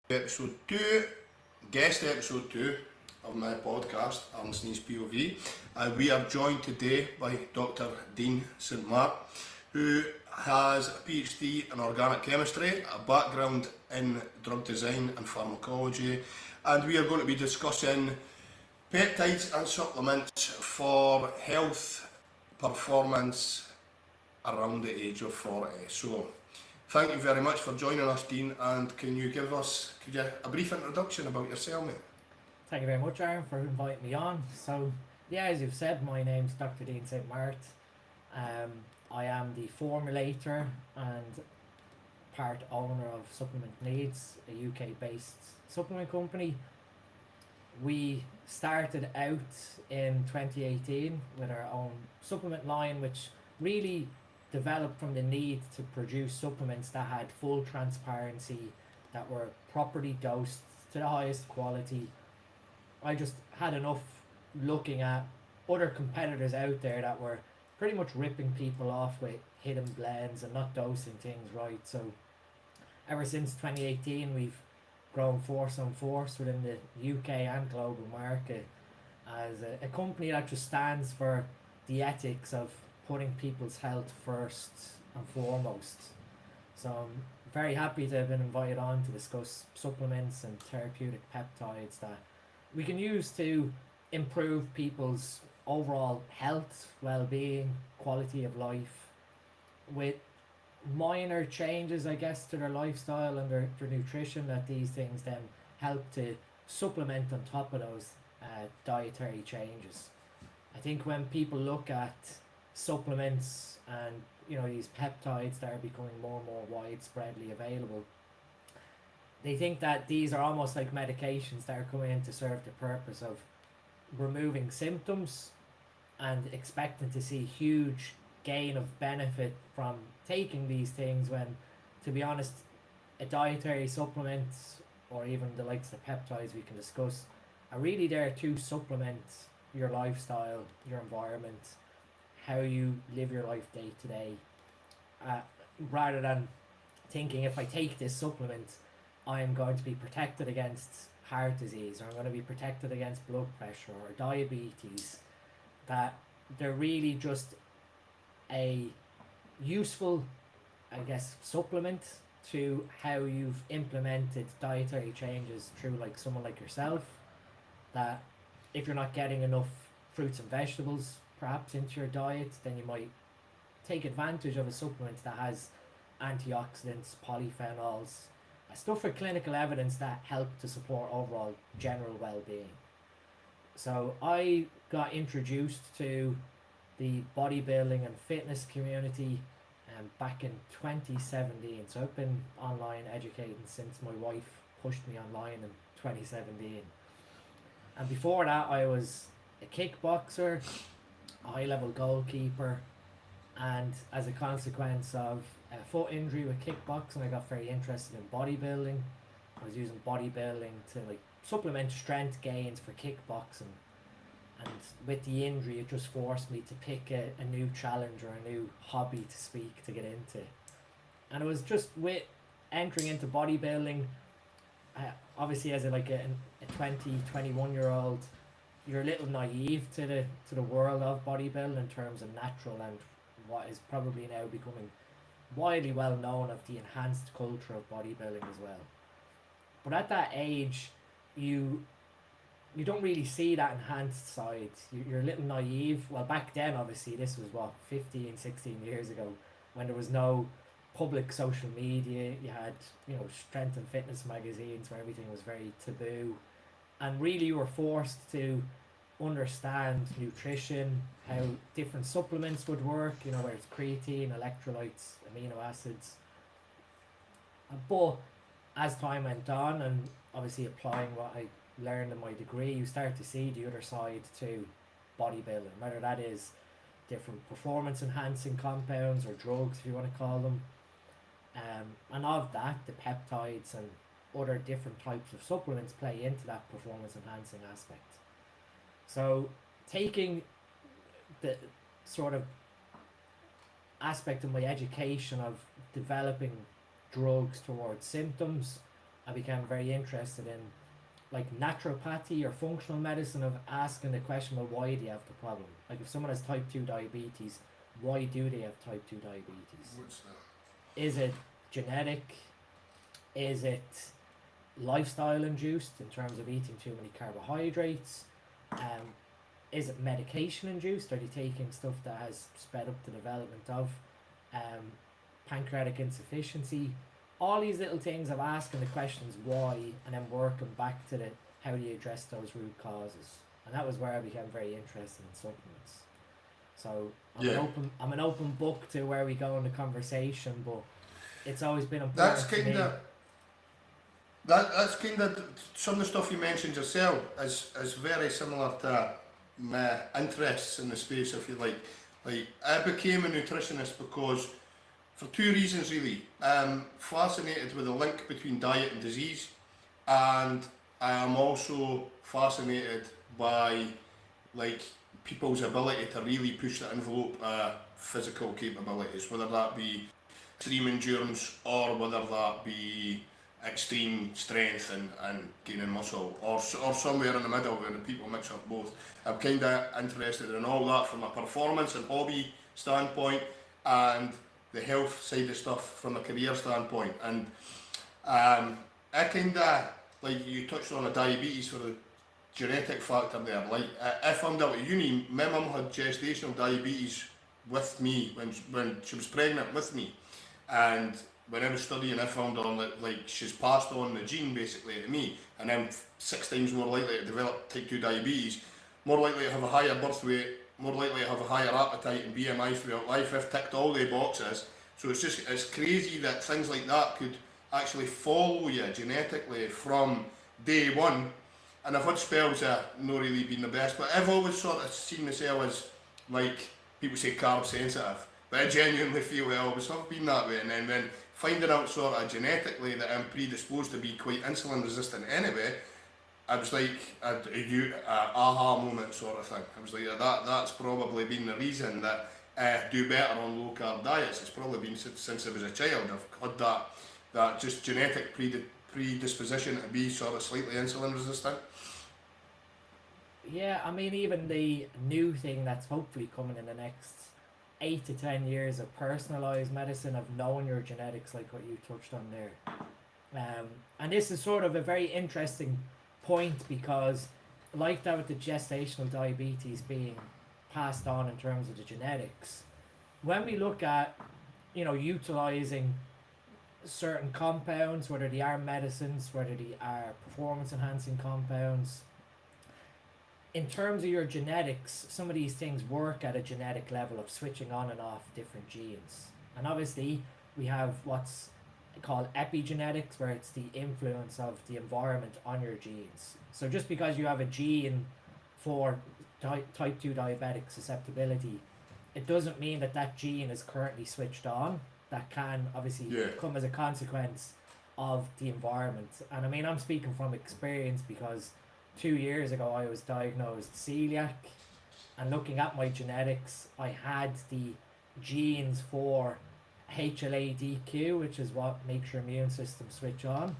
Episode 2, guest episode 2 of my podcast, Alan Sneeze POV. We are joined today by Dr. Dean St Mark, who has a PhD in organic chemistry, a background in drug design and pharmacology, and we are going to be discussing peptides and supplements for health performance around the age of 40. So, thank you very much for joining us, Dean, and can you give us a brief introduction about yourself, mate? Thank you very much, Aaron, for inviting me on. So, as you've said, my name's Dr. Dean St. Mart. I am the formulator and part owner of Supplement Needs, a UK-based supplement company. We started out in 2018 with our own supplement line, which really developed from the need to produce supplements that had full transparency, that were properly dosed to the highest quality. I just had enough looking at other competitors out there that were pretty much ripping people off with hidden blends and not dosing things right. So ever since 2018, we've grown force on force within the UK and global market as a company that just stands for the ethics of putting people's health first and foremost. So I'm very happy to have been invited on to discuss supplements and therapeutic peptides that we can use to improve people's overall health, well-being, quality of life, with minor changes, I guess, to their lifestyle and their nutrition, that these things then help to supplement on top of those dietary changes. I think when people look at supplements and these peptides that are becoming more and more widespreadly available, they think that these are almost like medications that are coming in to serve the purpose of removing symptoms and expecting to see huge gain of benefit from taking these things, when, to be honest, a dietary supplement or even the likes of peptides we can discuss are really there to supplement your lifestyle, your environment, how you live your life day to day, rather than thinking, if I take this supplement, I am going to be protected against heart disease, or I'm going to be protected against blood pressure or diabetes. That they're really just a useful, I guess, supplement to how you've implemented dietary changes through like someone like yourself, that if you're not getting enough fruits and vegetables perhaps into your diet, then you might take advantage of a supplement that has antioxidants, polyphenols, stuff with clinical evidence that help to support overall general well-being. So I got introduced to the bodybuilding and fitness community back in 2017. So I've been online educating since my wife pushed me online in 2017. And before that, I was a kickboxer, a high-level goalkeeper, and as a consequence of a foot injury with kickboxing, I got very interested in bodybuilding. I was using bodybuilding to supplement strength gains for kickboxing, and with the injury, it just forced me to pick a new challenge or a new hobby to speak to get into. And it was just with entering into bodybuilding, obviously as a 20, 21 year old, you're a little naive to the world of bodybuilding in terms of natural and what is probably now becoming widely well known of the enhanced culture of bodybuilding as well. But at that age, you don't really see that enhanced side. You're a little naive. Well, back then, obviously, this was 15, 16 years ago, when there was no public social media. You had, strength and fitness magazines where everything was very taboo. And really you were forced to understand nutrition, how different supplements would work, whether it's creatine, electrolytes, amino acids. But as time went on, and obviously applying what I learned in my degree, you start to see the other side to bodybuilding, whether that is different performance enhancing compounds or drugs, if you want to call them. And of that, the peptides and other different types of supplements play into that performance enhancing aspect. So taking the sort of aspect of my education of developing drugs towards symptoms, I became very interested in like naturopathy or functional medicine, of asking the question, well, why do you have the problem? Like if someone has type 2 diabetes, why do they have type 2 diabetes? What's that? Is it genetic? Is it lifestyle induced in terms of eating too many carbohydrates? Is it medication induced? Are they taking stuff that has sped up the development of pancreatic insufficiency? All these little things of asking the questions why, and then working back to the how do you address those root causes. And that was where I became very interested in supplements. So I'm an open book to where we go in the conversation, but it's always been important. That's kind of some of the stuff you mentioned yourself is very similar to my interests in the space, if you like. Like I became a nutritionist because, for two reasons really. I'm fascinated with the link between diet and disease, and I am also fascinated by like people's ability to really push the envelope of physical capabilities, whether that be extreme endurance or whether that be extreme strength and gaining muscle, or somewhere in the middle where the people mix up both. I'm kind of interested in all that from a performance and hobby standpoint, and the health side of stuff from a career standpoint. And I kind of, like you touched on a diabetes for the genetic factor there. Like I found out at uni, my mum had gestational diabetes with me when she was pregnant with me, and when I was studying, I found on that like she's passed on the gene basically to me, and I'm 6 times more likely to develop type 2 diabetes, more likely to have a higher birth weight, more likely to have a higher appetite and BMI throughout life. I've ticked all the boxes. So it's crazy that things like that could actually follow you genetically from day one. And I've had spells that not really been the best, but I've always sort of seen myself as, like people say, carb sensitive, but I genuinely feel I always have been that way. And then finding out sort of genetically that I'm predisposed to be quite insulin resistant anyway, I was like a aha moment sort of thing. I was like, that's probably been the reason that I do better on low carb diets. It's probably been since I was a child. I've had that just genetic predisposition to be sort of slightly insulin resistant. Yeah, I mean, even the new thing that's hopefully coming in the next 8 to 10 years of personalized medicine, of knowing your genetics, like what you touched on there. And this is sort of a very interesting point, because like that with the gestational diabetes being passed on in terms of the genetics, when we look at, utilizing certain compounds, whether they are medicines, whether they are performance enhancing compounds, in terms of your genetics, some of these things work at a genetic level of switching on and off different genes. And obviously we have what's called epigenetics, where it's the influence of the environment on your genes. So just because you have a gene for type 2 diabetic susceptibility, it doesn't mean that gene is currently switched on. That can obviously come as a consequence of the environment. And I mean, I'm speaking from experience, because 2 years ago I was diagnosed celiac, and looking at my genetics, I had the genes for HLA-DQ, which is what makes your immune system switch on,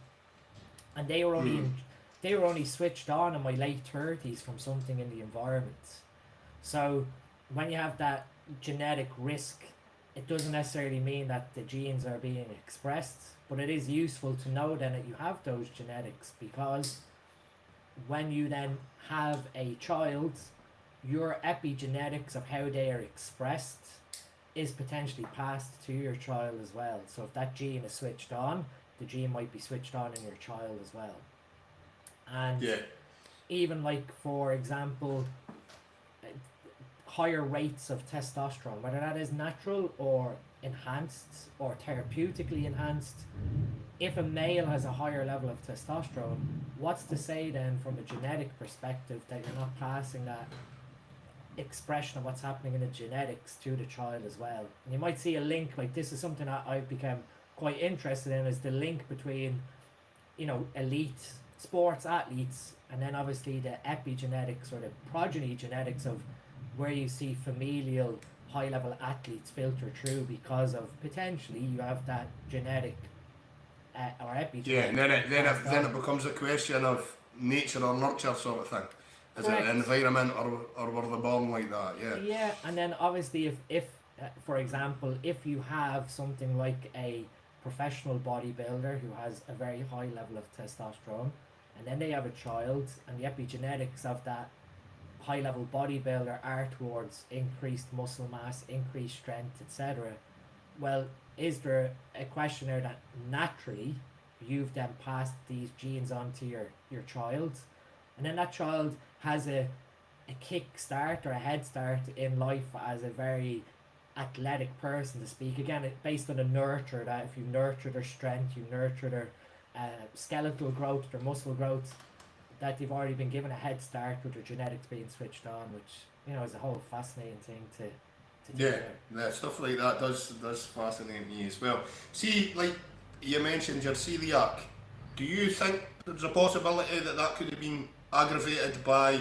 and they were only switched on in my late 30s from something in the environment. So when you have that genetic risk, it doesn't necessarily mean that the genes are being expressed, but it is useful to know then that you have those genetics, because when you then have a child, your epigenetics of how they are expressed is potentially passed to your child as well. So if that gene is switched on, the gene might be switched on in your child as well. And even like, for example, higher rates of testosterone, whether that is natural or enhanced or therapeutically enhanced, if a male has a higher level of testosterone, what's to say then from a genetic perspective that you're not passing that expression of what's happening in the genetics to the child as well? And you might see a link, like this is something that I've become quite interested in, is the link between, elite sports athletes, and then obviously the epigenetics or the progeny genetics of where you see familial high level athletes filter through, because of potentially you have that genetic or epigenetics. Yeah, and then passed it becomes a question of nature or nurture sort of thing. Is it Correct. the environment or were they born like that? Yeah. Yeah, and then obviously if for example, if you have something like a professional bodybuilder who has a very high level of testosterone, and then they have a child, and the epigenetics of that high level bodybuilder are towards increased muscle mass, increased strength, etc. Well, is there a question there that naturally you've then passed these genes on to your child, and then that child has a kick start or a head start in life as a very athletic person, to speak again, based on the nurture, that if you nurture their strength, you nurture their skeletal growth, their muscle growth, that they've already been given a head start with their genetics being switched on, which is a whole fascinating thing to Yeah, yeah, stuff like that does fascinate me as well. See, like you mentioned your celiac. Do you think there's a possibility that could have been aggravated by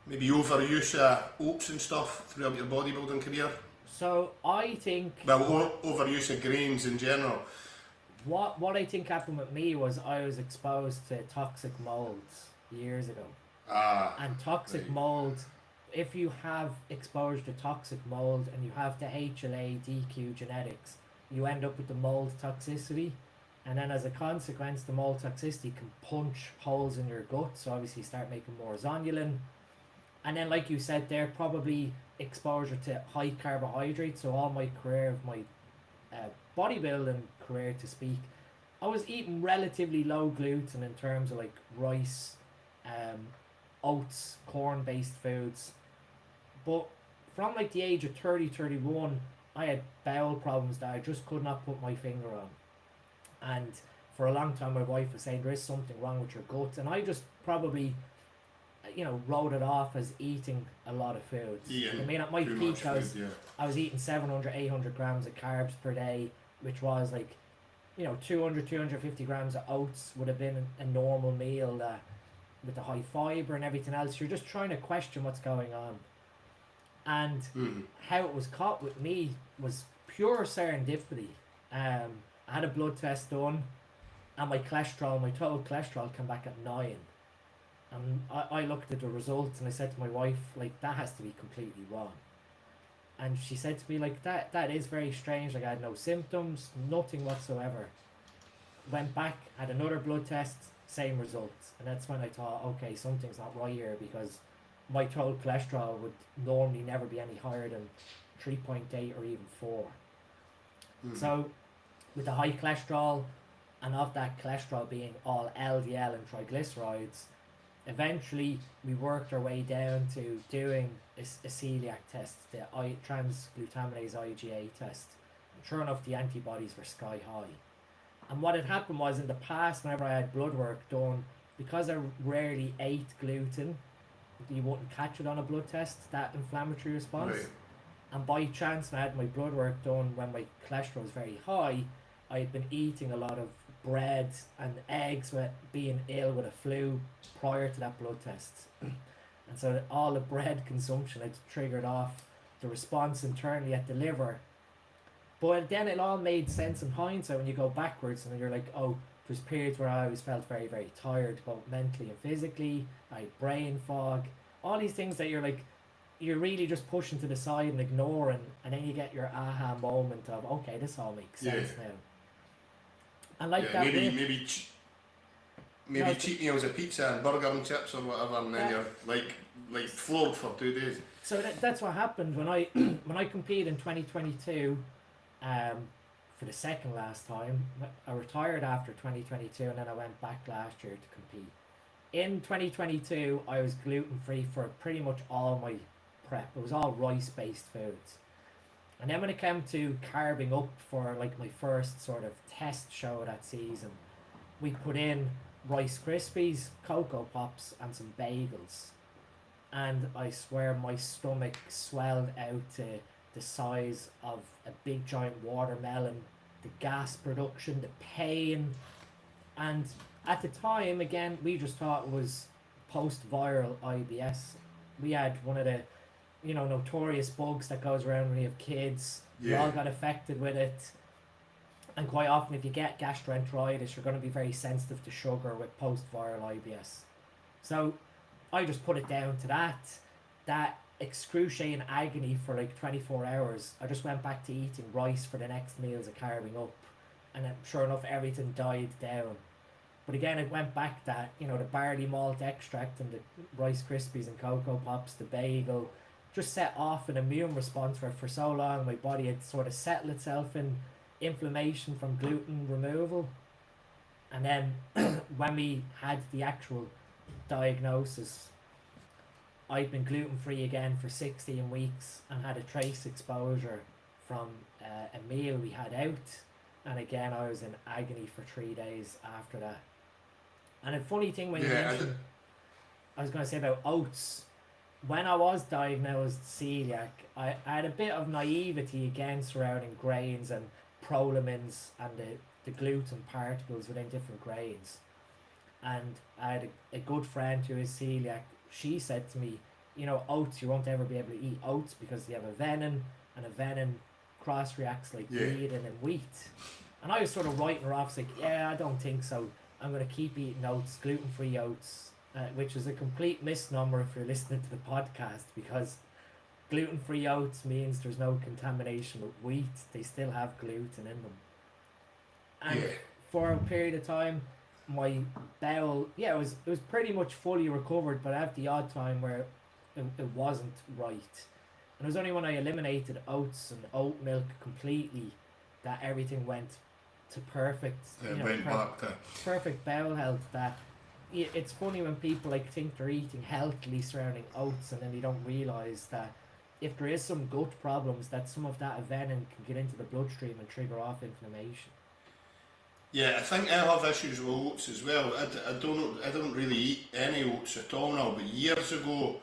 maybe overuse of oats and stuff throughout your bodybuilding career? So I think Overuse of grains in general. what I think happened with me was I was exposed to toxic molds years ago. And toxic right. mold, if you have exposure to toxic mold and you have the HLA DQ genetics, you end up with the mold toxicity, and then as a consequence the mold toxicity can punch holes in your gut, so obviously you start making more zonulin, and then like you said there, probably exposure to high carbohydrates. So all my career of my bodybuilding career, to speak, I was eating relatively low gluten in terms of like rice, oats, corn based foods. But from like the age of 30, 31, I had bowel problems that I just could not put my finger on. And for a long time my wife was saying there is something wrong with your gut, and I just probably wrote it off as eating a lot of foods. I mean, at my peak I was eating 700, 800 grams of carbs per day, which was like 200, 250 grams of oats would have been a normal meal with the high fibre and everything else. You're just trying to question what's going on. And how it was caught with me was pure serendipity. I had a blood test done, and my total cholesterol came back at 9. And I looked at the results and I said to my wife, like, that has to be completely wrong. And she said to me, like, that is very strange. Like, I had no symptoms, nothing whatsoever. Went back, had another blood test, same results. And that's when I thought, okay, something's not right here, because my total cholesterol would normally never be any higher than 3.8 or even 4. So with the high cholesterol, and of that cholesterol being all LDL and triglycerides, eventually we worked our way down to doing a celiac test, the transglutaminase IgA test. And sure enough, the antibodies were sky high. And what had happened was, in the past, whenever I had blood work done, because I rarely ate gluten, you wouldn't catch it on a blood test, that inflammatory response. Right. And by chance, when I had my blood work done when my cholesterol was very high, I had been eating a lot of bread and eggs, with being ill with a flu prior to that blood test. And so all the bread consumption had triggered off the response internally at the liver. But then it all made sense in hindsight when you go backwards, and you're like, oh, there's periods where I always felt very, very tired, both mentally and physically. I had brain fog, all these things that you're really just pushing to the side and ignoring, and then you get your aha moment of, okay, this all makes sense now. And like that, maybe cheap meals of pizza and burger and chips or whatever, and then you're like floored for 2 days. So that's what happened when I when I competed in 2022. For the second last time, I retired after 2022, and then I went back last year to compete. In 2022, I was gluten free for pretty much all my prep. It was all rice based foods. And then when it came to carbing up for like my first sort of test show that season, we put in Rice Krispies, Cocoa Pops, and some bagels. And I swear my stomach swelled out to the size of a big giant watermelon. The gas production, the pain. And at the time, again, we just thought it was post-viral IBS. We had one of the notorious bugs that goes around when you have kids. We all got affected with it. And quite often, if you get gastroenteritis, you're going to be very sensitive to sugar with post-viral IBS. So I just put it down to that excruciating agony for like 24 hours. I just went back to eating rice for the next meals of carving up, and then sure enough, everything died down. But again, it went back that, you know, the barley malt extract and the Rice Krispies and Cocoa Pops, the bagel, just set off an immune response where for so long my body had sort of settled itself in inflammation from gluten removal. And then when we had the actual diagnosis, I'd been gluten free again for 16 weeks and had a trace exposure from a meal we had out. And again, I was in agony for 3 days after that. And a funny thing when you mentioned, I was going to say about oats. When I was diagnosed celiac, I had a bit of naivety again surrounding grains and prolamins and the gluten particles within different grains. And I had a good friend who is celiac. She said to me, you know, oats, you won't ever be able to eat oats because they have a venin, and a venin cross reacts like gluten and wheat. And I was sort of writing her off, like, yeah, I don't think so. I'm going to keep eating oats, gluten-free oats, which is a complete misnomer if you're listening to the podcast, because gluten-free oats means there's no contamination with wheat. They still have gluten in them. And for a period of time, my bowel, it was pretty much fully recovered, but I had the odd time where it wasn't right. And it was only when I eliminated oats and oat milk completely that everything went to perfect, perfect bowel health. That it's funny when people like think they're eating healthily surrounding oats, and then they don't realize that if there is some gut problems, that some of that venin can get into the bloodstream and trigger off inflammation. Yeah, I think I have issues with oats as well. I don't really eat any oats at all now, but years ago,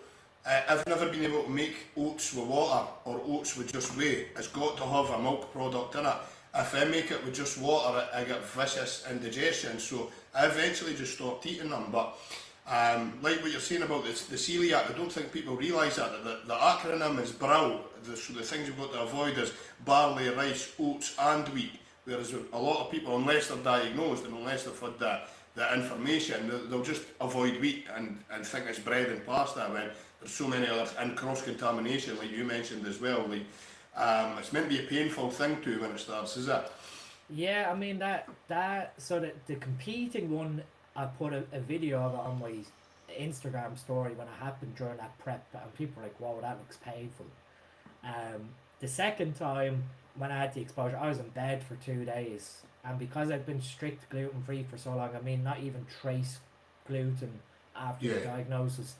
I've never been able to make oats with water or oats with just whey. It's got to have a milk product in it. If I make it with just water, I get vicious indigestion, so I eventually just stopped eating them. But like what you're saying about the celiac, I don't think people realise that the acronym is BRAW. So the things you've got to avoid is barley, rice, oats and wheat. Whereas a lot of people, unless they're diagnosed and unless they've had the information, they'll just avoid wheat and think it's bread and pasta, when there's so many others, and cross-contamination, like you mentioned as well. Like, it's meant to be a painful thing too when it starts, is it? Yeah, I mean so the competing one, I put a video of it on my Instagram story when it happened during that prep, and people were like, wow, that looks painful. The second time when I had the exposure, I was in bed for 2 days, and because I'd been strict gluten free for so long, I mean not even trace gluten after the diagnosis.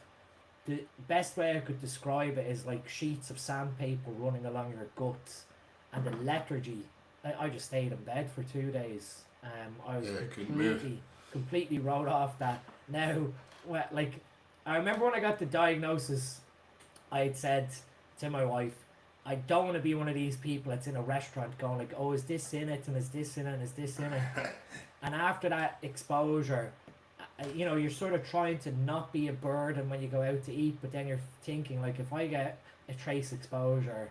The best way I could describe it is like sheets of sandpaper running along your gut, and the lethargy. I just stayed in bed for 2 days. I was completely wrote off that. Now, like, I remember when I got the diagnosis, I had said to my wife, I don't want to be one of these people that's in a restaurant going like, oh, is this in it, and is this in it, and is this in it? And after that exposure, you know, you're sort of trying to not be a burden when you go out to eat, but then you're thinking, like, if I get a trace exposure,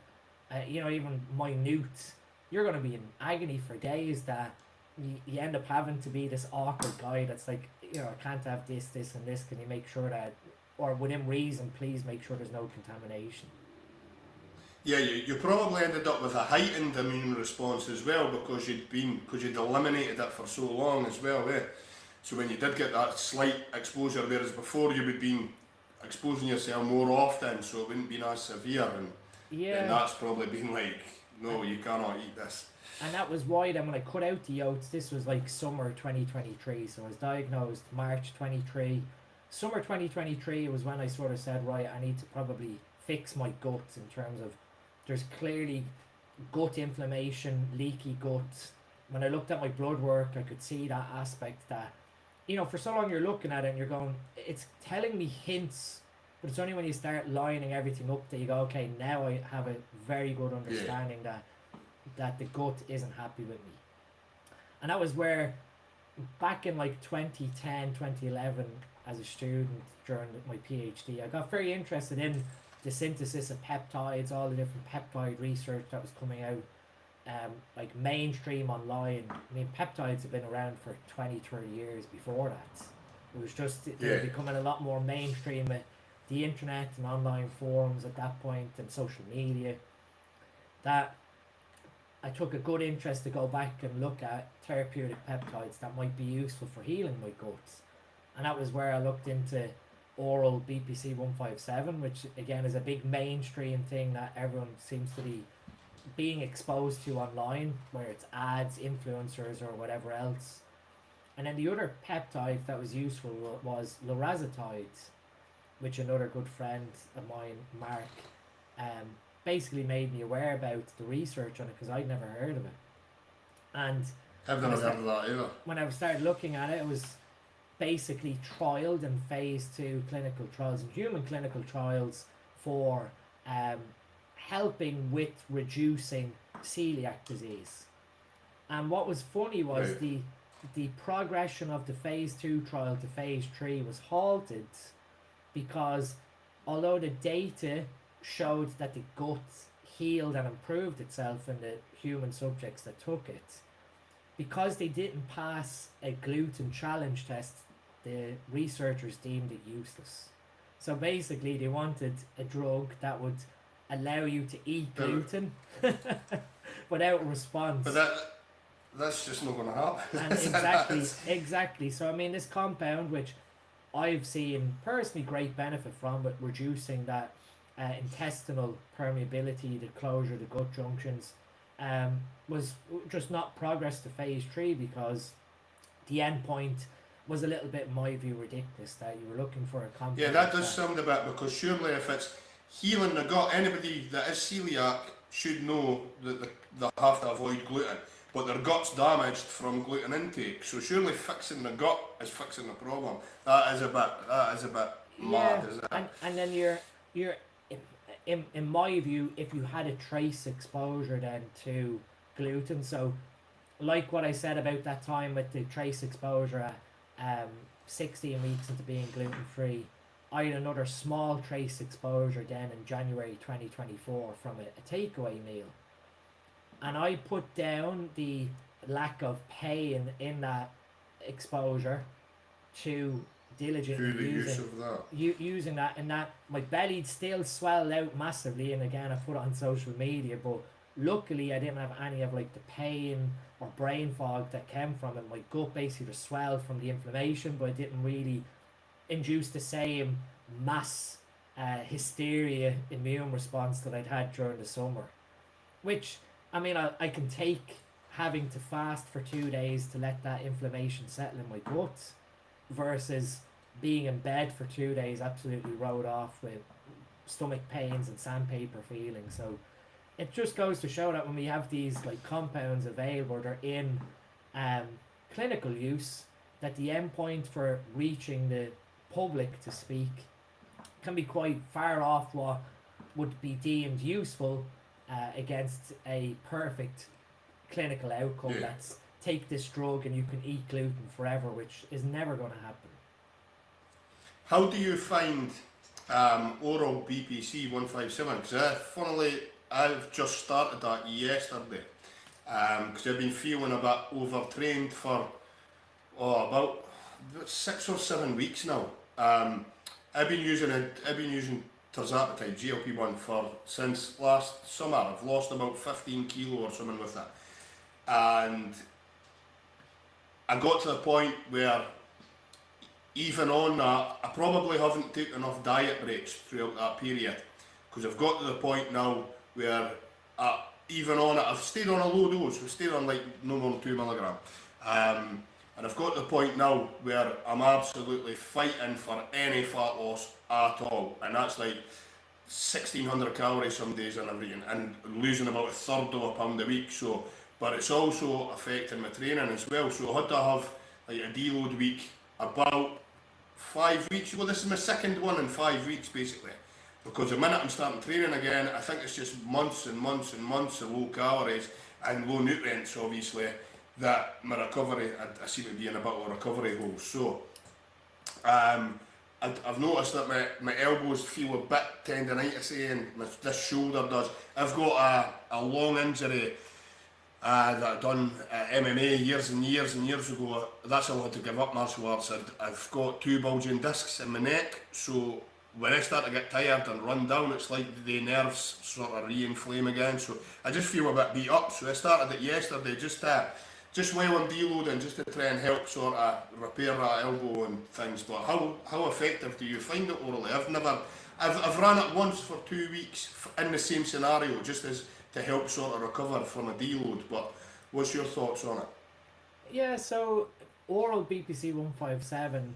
you know, even minute, you're going to be in agony for days, that you end up having to be this awkward guy that's like, you know, I can't have this, and this, can you make sure that, or within reason, please make sure there's no contamination. Yeah, you probably ended up with a heightened immune response as well, because you'd eliminated it for so long as well, So when you did get that slight exposure, whereas before you would be exposing yourself more often, so it wouldn't be as severe, and that's probably been like, no, you cannot eat this. And that was why then when I cut out the oats, this was like summer 2023, so I was diagnosed March 23. Summer 2023 was when I sort of said, right, I need to probably fix my gut in terms of, there's clearly gut inflammation, leaky gut. When I looked at my blood work, I could see that aspect that, you know, for so long you're looking at it and you're going, it's telling me hints, but it's only when you start lining everything up that you go, okay, now I have a very good understanding that the gut isn't happy with me. And that was where, back in like 2010, 2011, as a student during my PhD, I got very interested in the synthesis of peptides, all the different peptide research that was coming out. like mainstream online. I mean, peptides have been around for 20, 30 years before that. It was just they were becoming a lot more mainstream. The internet and online forums at that point and social media, that I took a good interest to go back and look at therapeutic peptides that might be useful for healing my guts. And that was where I looked into oral BPC 157, which again is a big mainstream thing that everyone seems to be being exposed to online, where it's ads, influencers, or whatever else. And then the other peptide that was useful was lorazepatide, which another good friend of mine, Mark, basically made me aware about the research on it because I'd never heard of it. And I've never heard of that either. when I started looking at it, it was basically trialed in phase 2 clinical trials and human clinical trials for helping with reducing celiac disease. And what was funny was Right. the progression of the phase 2 trial to phase 3 was halted because although the data showed that the gut healed and improved itself in the human subjects that took it, because they didn't pass a gluten challenge test, the researchers deemed it useless. So basically they wanted a drug that would allow you to eat gluten without response. But that's just not going to happen. And exactly. So I mean, this compound, which I've seen personally great benefit from, but reducing that intestinal permeability, the closure of the gut junctions, was just not progressed to phase 3 because the end point was a little bit, in my view, ridiculous, that you were looking for a compound. Yeah, that does sound a bit, because surely if it's healing the gut, anybody that is celiac should know that they have to avoid gluten, but their gut's damaged from gluten intake, so surely fixing the gut is fixing the problem. That is a bit mad, is it? And then you're in my view, if you had a trace exposure then to gluten, so like what I said about that time with the trace exposure at 16 weeks into being gluten free, I had another small trace exposure then in January 2024 from a takeaway meal, and I put down the lack of pain in that exposure to diligently Through the use of that. using that, and that my belly still swelled out massively, and again I put it on social media, but luckily I didn't have any of like the pain or brain fog that came from it. My gut basically just swelled from the inflammation, but it didn't really induce the same mass hysteria immune response that I'd had during the summer, which I mean I can take having to fast for 2 days to let that inflammation settle in my gut versus being in bed for 2 days absolutely rode off with stomach pains and sandpaper feeling. So it just goes to show that when we have these like compounds available, they're in clinical use, that the endpoint for reaching the public, to speak, can be quite far off what would be deemed useful against a perfect clinical outcome. Yeah. That's take this drug and you can eat gluten forever, which is never going to happen. How do you find oral BPC 157? Because funnily, I've just started that yesterday. Because I've been feeling a bit overtrained for about 6 or 7 weeks now. I've been using tirzepatide GLP-1 since last summer. I've lost about 15 kilo or something with that, and I got to the point where even on that, I probably haven't taken enough diet breaks throughout that period, because I've got to the point now where even on it, I've stayed on a low dose. I've stayed on like no more than 2 milligram, and I've got to the point now where I'm absolutely fighting for any fat loss at all, and that's like 1,600 calories some days and everything, and losing about a third of a pound a week. So, but it's also affecting my training as well. So I had to have like a deload week about 5 weeks ago. This is my second one in 5 weeks basically, because the minute I'm starting training again, I think it's just months and months and months of low calories and low nutrients, obviously, that my recovery, I seem to be in a bit of a recovery hole. So I've noticed that my elbows feel a bit tendinitis, and this shoulder does. I've got a long injury that I done MMA years and years and years ago. That's how I had to give up martial arts. I've got 2 bulging discs in my neck, so when I start to get tired and run down, it's like the nerves sort of re-inflame again. So I just feel a bit beat up. So I started it yesterday just while I'm deloading, just to try and help sort of repair that elbow and things. But how effective do you find it orally? I've ran it once for 2 weeks in the same scenario, just as to help sort of recover from a deload. But what's your thoughts on it? Yeah, so oral BPC 157,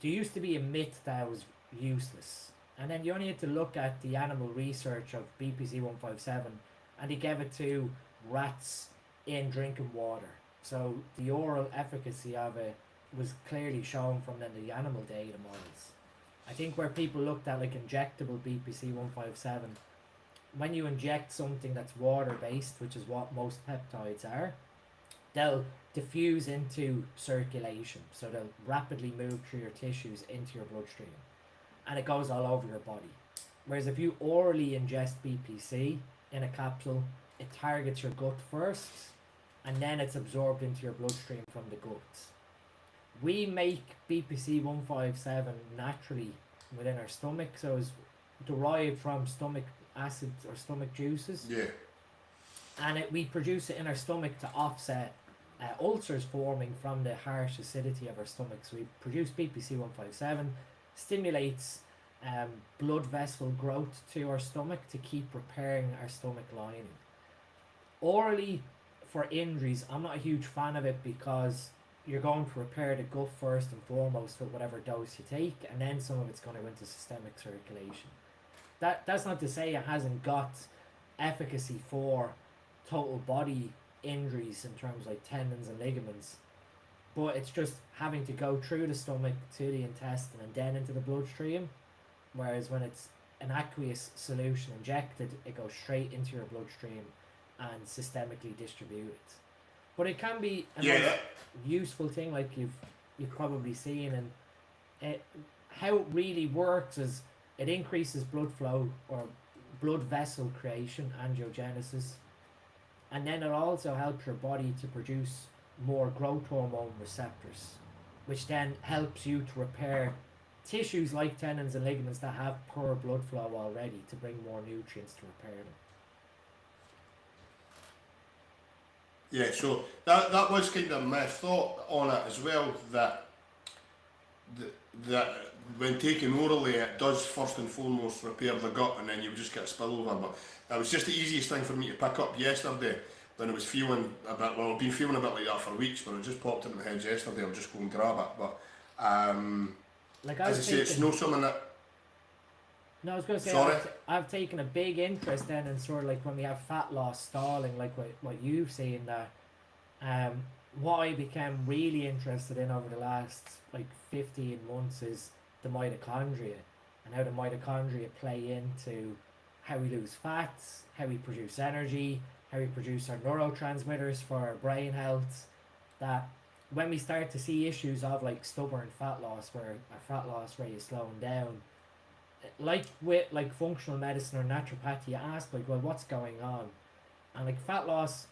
there used to be a myth that it was useless. And then you only had to look at the animal research of BPC 157, and they gave it to rats in drinking water. So the oral efficacy of it was clearly shown from then the animal data models. I think where people looked at like injectable BPC 157, when you inject something that's water based, which is what most peptides are, they'll diffuse into circulation, so they'll rapidly move through your tissues into your bloodstream, and it goes all over your body. Whereas if you orally ingest BPC in a capsule, it targets your gut first, and then it's absorbed into your bloodstream from the gut. We make BPC 157 naturally within our stomach, so it's derived from stomach acids or stomach juices. Yeah. And we produce it in our stomach to offset ulcers forming from the harsh acidity of our stomach. So we produce BPC 157, stimulates blood vessel growth to our stomach to keep repairing our stomach lining. Orally, for injuries, I'm not a huge fan of it because you're going to repair the gut first and foremost with whatever dose you take, and then some of it's going to go into systemic circulation. That's not to say it hasn't got efficacy for total body injuries in terms like tendons and ligaments, but it's just having to go through the stomach to the intestine and then into the bloodstream, whereas when it's an aqueous solution injected, it goes straight into your bloodstream and systemically distributed. But it can be a useful thing, like you've probably seen, and how it really works is it increases blood flow or blood vessel creation, angiogenesis, and then it also helps your body to produce more growth hormone receptors, which then helps you to repair tissues like tendons and ligaments that have poor blood flow already, to bring more nutrients to repair them. Yeah, so that was kind of my thought on it as well, that when taken orally it does first and foremost repair the gut, and then you just get a spillover. But that was just the easiest thing for me to pick up yesterday when I was feeling a bit, well, I've been feeling a bit like that for weeks, but it just popped into my head yesterday. I'll just go and grab it. But like as I say, it's no something that... No, I was going to say, I've taken a big interest then in sort of like when we have fat loss stalling, like what you've seen there. What I became really interested in over the last like 15 months is the mitochondria, and how the mitochondria play into how we lose fats, how we produce energy, how we produce our neurotransmitters for our brain health. That when we start to see issues of like stubborn fat loss, where our fat loss rate is slowing down, like with like functional medicine or naturopathy, you ask like, well, what's going on? And like fat loss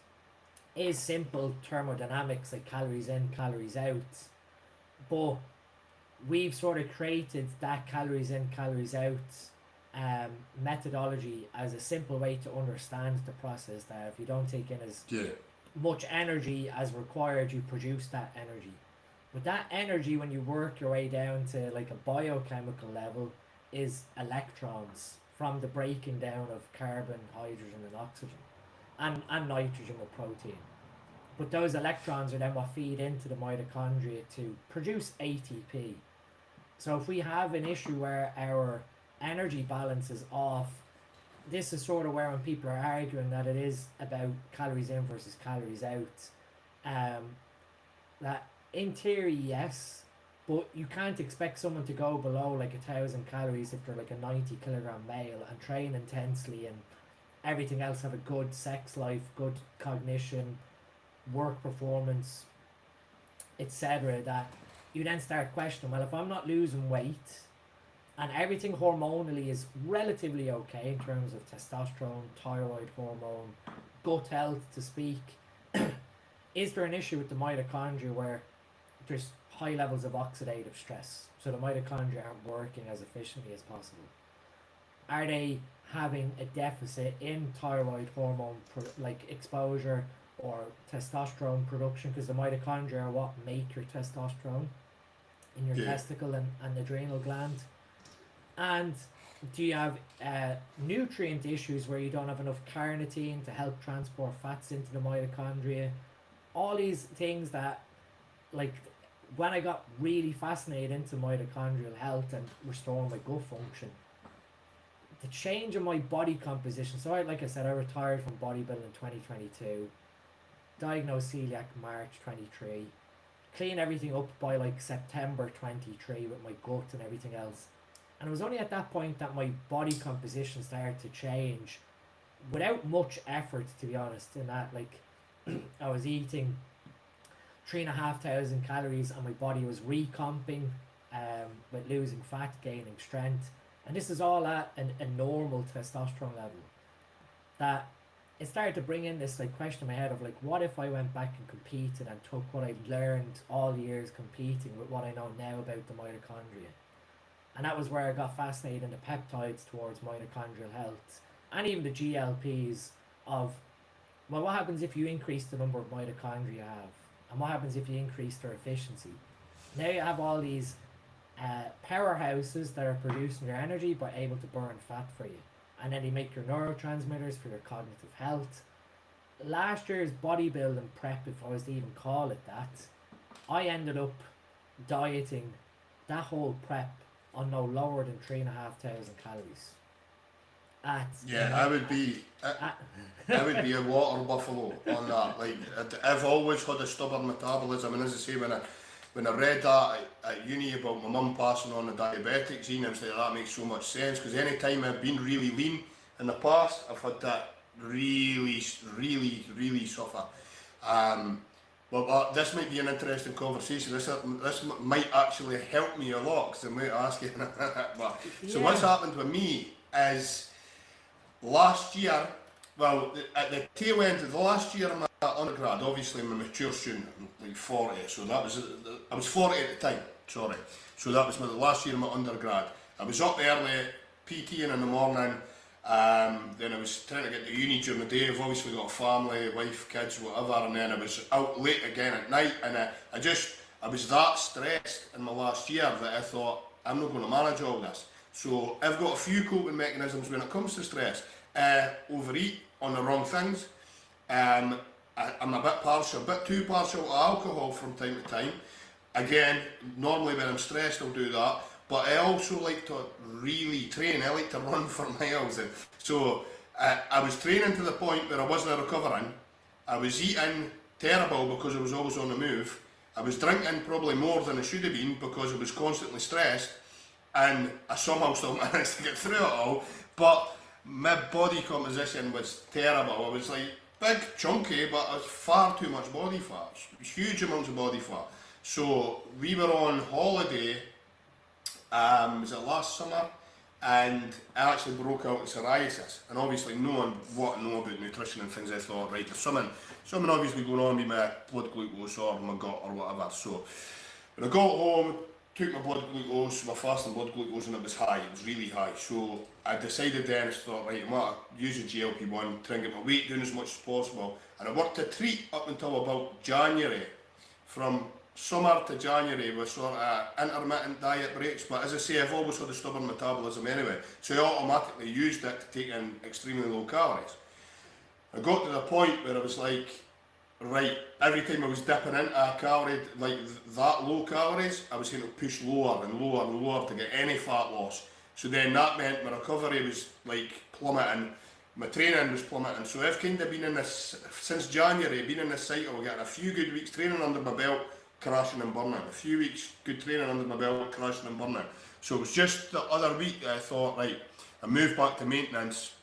is simple thermodynamics, like calories in, calories out, but we've sort of created that calories in, calories out methodology as a simple way to understand the process, that if you don't take in as much energy as required, you produce that energy. But that energy, when you work your way down to like a biochemical level, is electrons from the breaking down of carbon, hydrogen and oxygen, and nitrogen with protein. But those electrons are then what feed into the mitochondria to produce ATP. So if we have an issue where our energy balance is off, this is sort of where when people are arguing that it is about calories in versus calories out, that in theory, yes, but you can't expect someone to go below like 1,000 calories if they're like a 90 kilogram male and train intensely and everything else, have a good sex life, good cognition, work performance, etc. That you then start questioning, well, if I'm not losing weight and everything hormonally is relatively okay in terms of testosterone, thyroid hormone, gut health to speak, is there an issue with the mitochondria where there's high levels of oxidative stress, so the mitochondria aren't working as efficiently as possible? Are they having a deficit in thyroid hormone like exposure or testosterone production, because the mitochondria are what make your testosterone in your testicle and adrenal gland? And do you have nutrient issues where you don't have enough carnitine to help transport fats into the mitochondria? All these things that, like, when I got really fascinated into mitochondrial health and restoring my gut function, the change in my body composition. So like I said, I retired from bodybuilding in 2022, diagnosed celiac March 23, clean everything up by like September 23 with my gut and everything else. And it was only at that point that my body composition started to change without much effort, to be honest, in that, like, I was eating 3,500 calories and my body was recomping with losing fat, gaining strength. And this is all at a normal testosterone level. That it started to bring in this like question in my head of like, what if I went back and competed and took what I'd learned all years competing with what I know now about the mitochondria? And that was where I got fascinated in the peptides towards mitochondrial health, and even the GLPs of, well, what happens if you increase the number of mitochondria you have? And what happens if you increase their efficiency? Now you have all these powerhouses that are producing your energy but able to burn fat for you. And then they make your neurotransmitters for your cognitive health. Last year's bodybuilding prep, if I was to even call it that, I ended up dieting that whole prep on no lower than 3,500 calories. I would be a water buffalo on that. Like, I've always had a stubborn metabolism, and as I say, when I read that at uni about my mum passing on the diabetic gene, I was like, that makes so much sense, because any time I've been really lean in the past, I've had that really suffer. But this might be an interesting conversation. This might actually help me a lot, because I might ask you. So what's happened with me is, last year, well, at the tail end of the last year of my undergrad, obviously I'm a mature student, I'm like 40, so I was 40 at the time, sorry. So that was the last year of my undergrad. I was up early, PTing in the morning, then I was trying to get to uni during the day. I've obviously got a family, wife, kids, whatever, and then I was out late again at night, and I was that stressed in my last year that I thought, I'm not going to manage all this. So I've got a few coping mechanisms when it comes to stress. Overeat on the wrong things. I'm a bit too partial to alcohol from time to time. Again, normally when I'm stressed I'll do that, but I also like to really train. I like to run for miles. And so I was training to the point where I wasn't recovering. I was eating terrible because I was always on the move. I was drinking probably more than I should have been because I was constantly stressed, and I somehow still managed to get through it all, but my body composition was terrible. I was like big, chunky, but I was far too much body fat, huge amounts of body fat. So we were on holiday, was it last summer, and I actually broke out in psoriasis. And obviously knowing what I know about nutrition and things, I thought, right, there's something obviously going on with my blood glucose or my gut or whatever. So when I got home, took my blood glucose, my fasting blood glucose, and it was high, it was really high. So I decided then, I thought, right, I'm going to use a GLP-1, try and get my weight down as much as possible. And I worked a treat up until about January. From summer to January with sort of intermittent diet breaks, but as I say, I've always had a stubborn metabolism anyway, so I automatically used it to take in extremely low calories. I got to the point where I was like, right, every time I was dipping into a calorie, like that low calories, I was going to push lower and lower and lower to get any fat loss. So then that meant my recovery was like plummeting, my training was plummeting. So I've kind of been in this, since January, been in this cycle of getting a few good weeks training under my belt, crashing and burning. A few weeks good training under my belt, crashing and burning. So it was just the other week that I thought, right, I moved back to maintenance.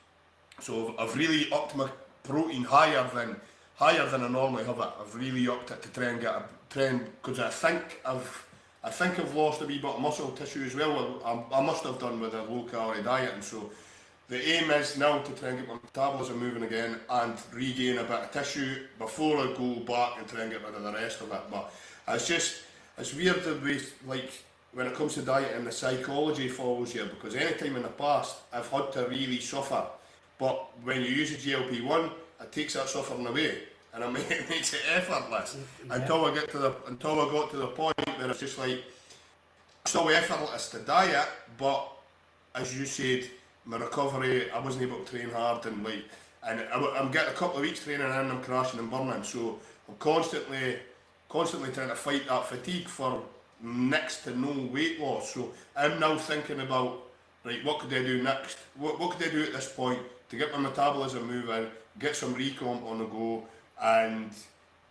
So I've really upped my protein higher than I normally have it. I've really upped it to try and get a trend, because I think I've lost a wee bit of muscle tissue as well. I must have done with a low calorie diet, and so the aim is now to try and get my metabolism moving again and regain a bit of tissue before I go back and try and get rid of the rest of it. But it's weird the way, like, when it comes to diet and the psychology follows you, because any time in the past I've had to really suffer, but when you use a GLP-1, it takes that suffering away and it makes it effortless. Yeah. Until I got to the point where it's just like, it's still effortless to diet, but as you said, my recovery, I wasn't able to train hard, and I'm getting a couple of weeks training and I'm crashing and burning. So I'm constantly trying to fight that fatigue for next to no weight loss. So I'm now thinking about, right, what could I do next? What could I do at this point to get my metabolism moving, get some recomp on the go, and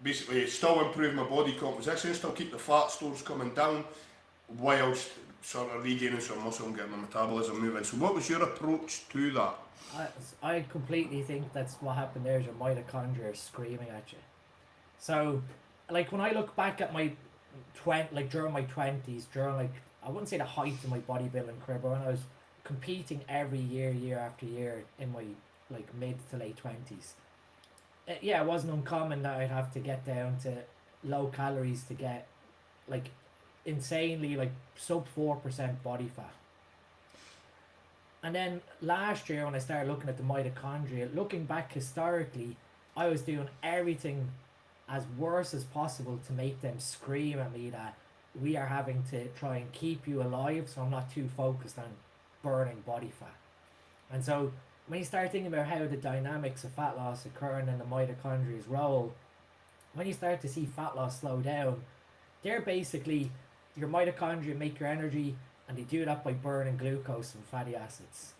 basically still improve my body composition, still keep the fat stores coming down, whilst sort of regaining some muscle and getting my metabolism moving. So what was your approach to that? I completely think that's what happened there. Is your mitochondria are screaming at you. So, like, when I look back at my during my 20s, during, like, I wouldn't say the height of my bodybuilding career, but when I was competing every year after year in my, like, mid to late 20s, yeah, it wasn't uncommon that I'd have to get down to low calories to get, like, insanely, like, sub 4% body fat. And then last year when I started looking at the mitochondria, looking back historically, I was doing everything as worse as possible to make them scream at me that we are having to try and keep you alive, so I'm not too focused on burning body fat. And so when you start thinking about how the dynamics of fat loss occurring in the mitochondria's role, when you start to see fat loss slow down, they're basically, your mitochondria make your energy, and they do that by burning glucose and fatty acids.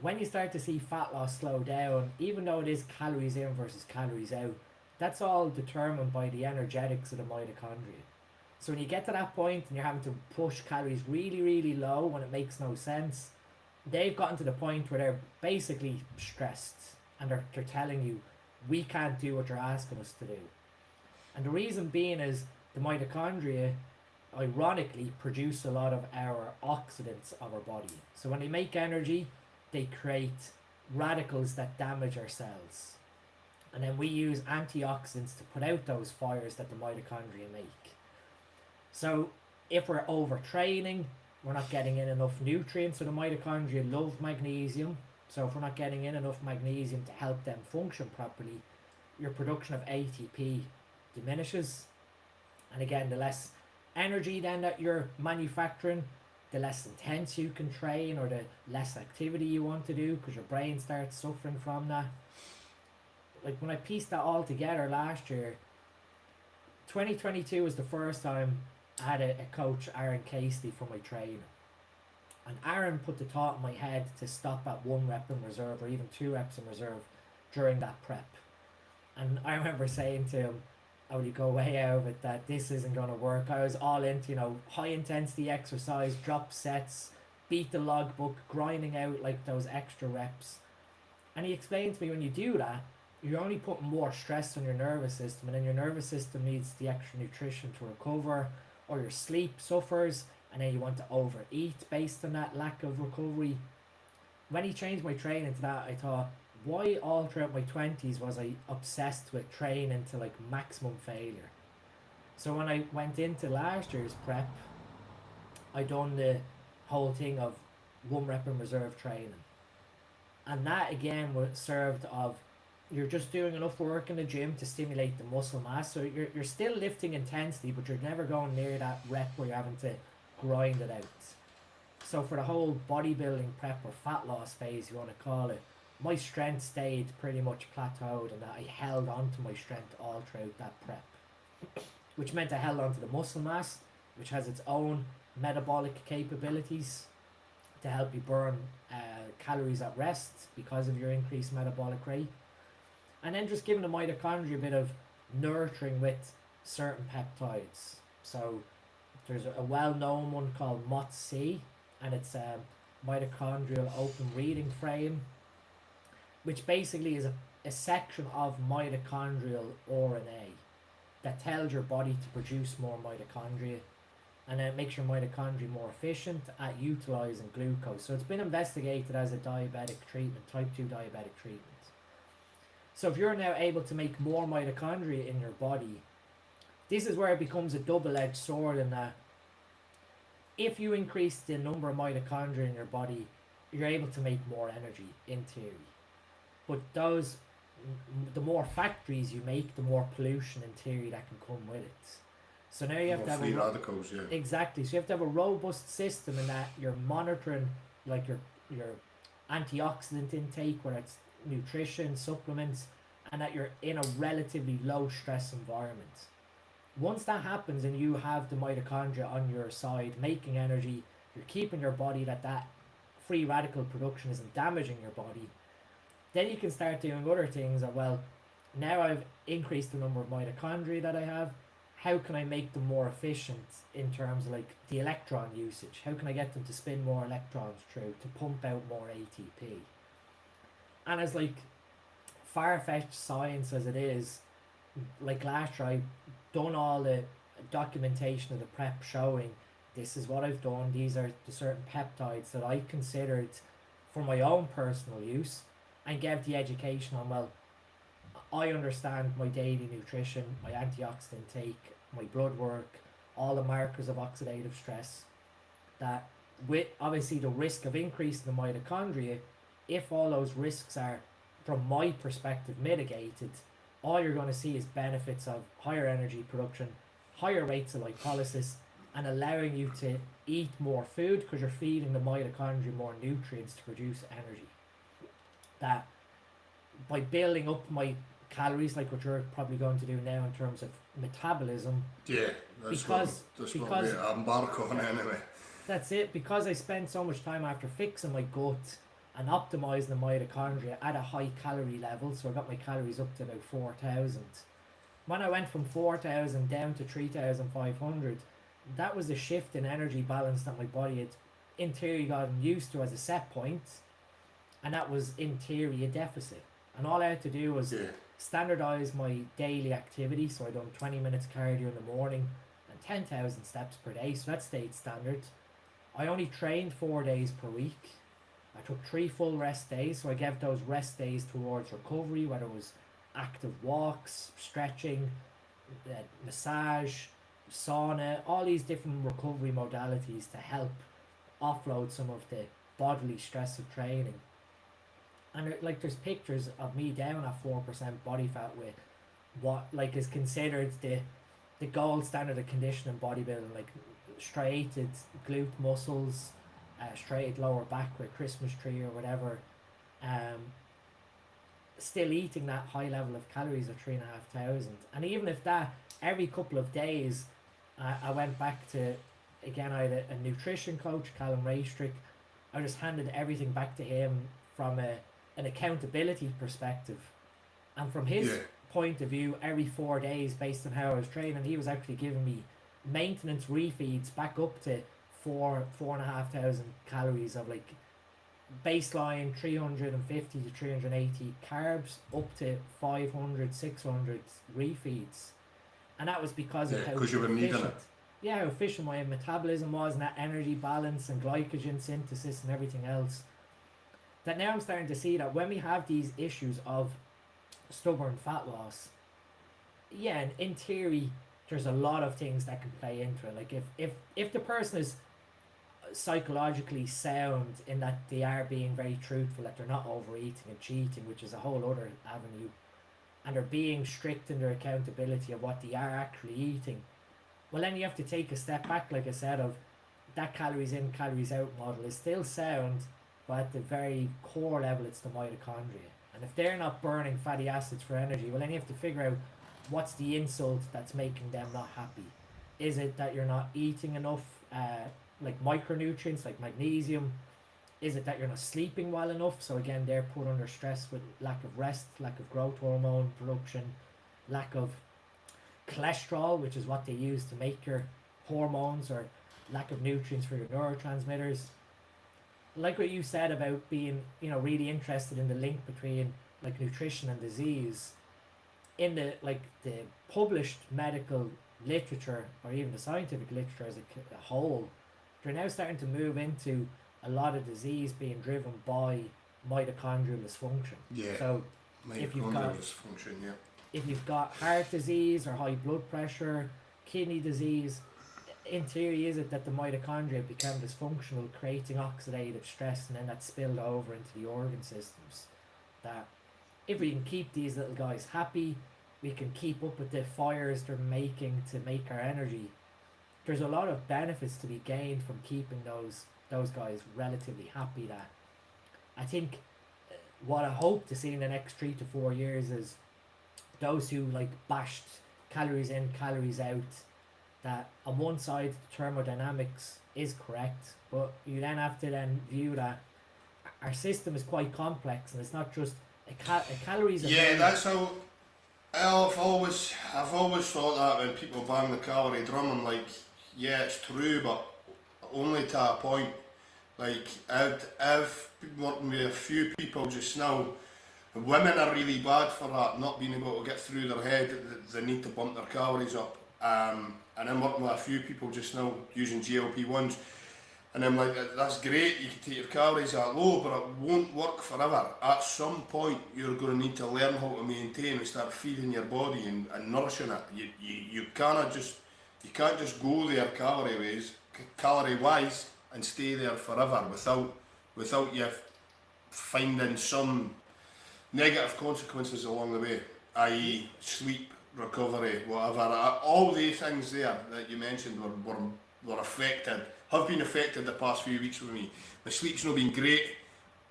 When you start to see fat loss slow down, even though it is calories in versus calories out, that's all determined by the energetics of the mitochondria. So when you get to that point and you're having to push calories really low when it makes no sense, they've gotten to the point where they're basically stressed and they're telling you, we can't do what you're asking us to do. And the reason being is the mitochondria ironically produce a lot of our oxidants of our body. So when they make energy, they create radicals that damage our cells. And then we use antioxidants to put out those fires that the mitochondria make. So if we're overtraining, we're not getting in enough nutrients. So the mitochondria love magnesium. So if we're not getting in enough magnesium to help them function properly, your production of ATP diminishes. And again, the less energy then that you're manufacturing, the less intense you can train, or the less activity you want to do, because your brain starts suffering from that. Like, when I pieced that all together last year, 2022 was the first time I had a coach, Aaron Casey, for my training. And Aaron put the thought in my head to stop at 1 rep in reserve, or even 2 reps in reserve during that prep. And I remember saying to him, I would go way out of it, that this isn't going to work. I was all into, high intensity exercise, drop sets, beat the logbook, grinding out like those extra reps. And he explained to me, when you do that, you're only putting more stress on your nervous system, and then your nervous system needs the extra nutrition to recover, or your sleep suffers, and then you want to overeat based on that lack of recovery. When he changed my training to that, I thought, why all throughout my 20s was I obsessed with training to, like, maximum failure? So when I went into last year's prep, I done the whole thing of 1 rep in reserve training. And that again was served of, you're just doing enough work in the gym to stimulate the muscle mass. So you're still lifting intensity, but you're never going near that rep where you're having to grind it out. So for the whole bodybuilding prep, or fat loss phase, you want to call it, my strength stayed pretty much plateaued, and that I held on to my strength all throughout that prep. Which meant I held on to the muscle mass, which has its own metabolic capabilities to help you burn calories at rest because of your increased metabolic rate. And then just giving the mitochondria a bit of nurturing with certain peptides. So there's a well-known one called MOTS-C, and it's a mitochondrial open reading frame, which basically is a section of mitochondrial RNA that tells your body to produce more mitochondria. and then it makes your mitochondria more efficient at utilizing glucose. So it's been investigated as a diabetic treatment, type 2 diabetic treatment. So if you're now able to make more mitochondria in your body, this is where it becomes a double-edged sword in that if you increase the number of mitochondria in your body, you're able to make more energy in theory. But the more factories you make, the more pollution in theory that can come with it. So now you have to have free radicals, yeah. Exactly. So you have to have a robust system in that you're monitoring like your antioxidant intake, whether it's nutrition, supplements, and that you're in a relatively low stress environment. Once that happens and you have the mitochondria on your side making energy, you're keeping your body that free radical production isn't damaging your body, then you can start doing other things of, well, now I've increased the number of mitochondria that I have, how can I make them more efficient in terms of like the electron usage? How can I get them to spin more electrons through to pump out more ATP? And as like far-fetched science as it is, like last year I done all the documentation of the prep showing this is what I've done, these are the certain peptides that I considered for my own personal use, and gave the education on, well, I understand my daily nutrition, my antioxidant intake, my blood work, all the markers of oxidative stress, that with obviously the risk of increasing the mitochondria, if all those risks are, from my perspective, mitigated, all you're going to see is benefits of higher energy production, higher rates of lipolysis, and allowing you to eat more food because you're feeding the mitochondria more nutrients to produce energy. That by building up my calories, like what you're probably going to do now in terms of metabolism. Yeah, that's what we embark on anyway. That's it, because I spend so much time after fixing my gut and optimizing the mitochondria at a high calorie level, so I got my calories up to about 4,000. When I went from 4,000 down to 3,500, that was a shift in energy balance that my body had in theory gotten used to as a set point, and that was in theory a deficit. And all I had to do was standardize my daily activity, so I done 20 minutes cardio in the morning and 10,000 steps per day, so that stayed standard. I only trained 4 days per week. I took 3 full rest days, so I gave those rest days towards recovery, whether it was active walks, stretching, massage, sauna, all these different recovery modalities to help offload some of the bodily stress of training. And like there's pictures of me down at 4% body fat with what like is considered the gold standard of conditioning bodybuilding, like striated glute muscles, straight lower back with Christmas tree or whatever, still eating that high level of calories of 3,500. And even if that, every couple of days I went back to, again, I had a nutrition coach, Callum Raystrick. I just handed everything back to him from an accountability perspective, and from his point of view, every 4 days based on how I was training, he was actually giving me maintenance refeeds back up to 4,500 calories of like baseline 350 to 380 carbs up to 500 600 refeeds. And that was because of how you were needing it. Yeah, how efficient my metabolism was, and that energy balance and glycogen synthesis and everything else. That now I'm starting to see that when we have these issues of stubborn fat loss, yeah, in theory there's a lot of things that can play into it. Like if the person is psychologically sound in that they are being very truthful, that they're not overeating and cheating, which is a whole other avenue, and they're being strict in their accountability of what they are actually eating, well then you have to take a step back, like I said, of that calories in, calories out model is still sound, but at the very core level it's the mitochondria. And if they're not burning fatty acids for energy, well then you have to figure out what's the insult that's making them not happy. Is it that you're not eating enough like micronutrients like magnesium? Is it that you're not sleeping well enough? So again, they're put under stress with lack of rest, lack of growth hormone production, lack of cholesterol, which is what they use to make your hormones, or lack of nutrients for your neurotransmitters. Like what you said about being, really interested in the link between like nutrition and disease. In the published medical literature, or even the scientific literature as a whole, they're now starting to move into a lot of disease being driven by mitochondrial dysfunction. Yeah. So if you've got Mitochondrial dysfunction, yeah. if you've got heart disease or high blood pressure, kidney disease, in theory is it that the mitochondria become dysfunctional, creating oxidative stress, and then that spilled over into the organ systems. That if we can keep these little guys happy, we can keep up with the fires they're making to make our energy. There's a lot of benefits to be gained from keeping those guys relatively happy. That I think what I hope to see in the next 3 to 4 years is those who like bashed calories in, calories out, that on one side thermodynamics is correct, but you then have to then view that our system is quite complex and it's not just a calories. Yeah, that's how. I've always thought that when people bang the calorie drum, I'm like, yeah, it's true, but only to a point. Like, I've been working with a few people just now. Women are really bad for that, not being able to get through their head that they need to bump their calories up. And I'm working with a few people just now using GLP-1s, and I'm like, that's great, you can take your calories that low, but it won't work forever. At some point, you're going to need to learn how to maintain and start feeding your body and nourishing it. You can't just go there calorie wise and stay there forever without you finding some negative consequences along the way, i.e. sleep, recovery, whatever. All the things there that you mentioned were affected, have been affected the past few weeks with me. My sleep's not been great. It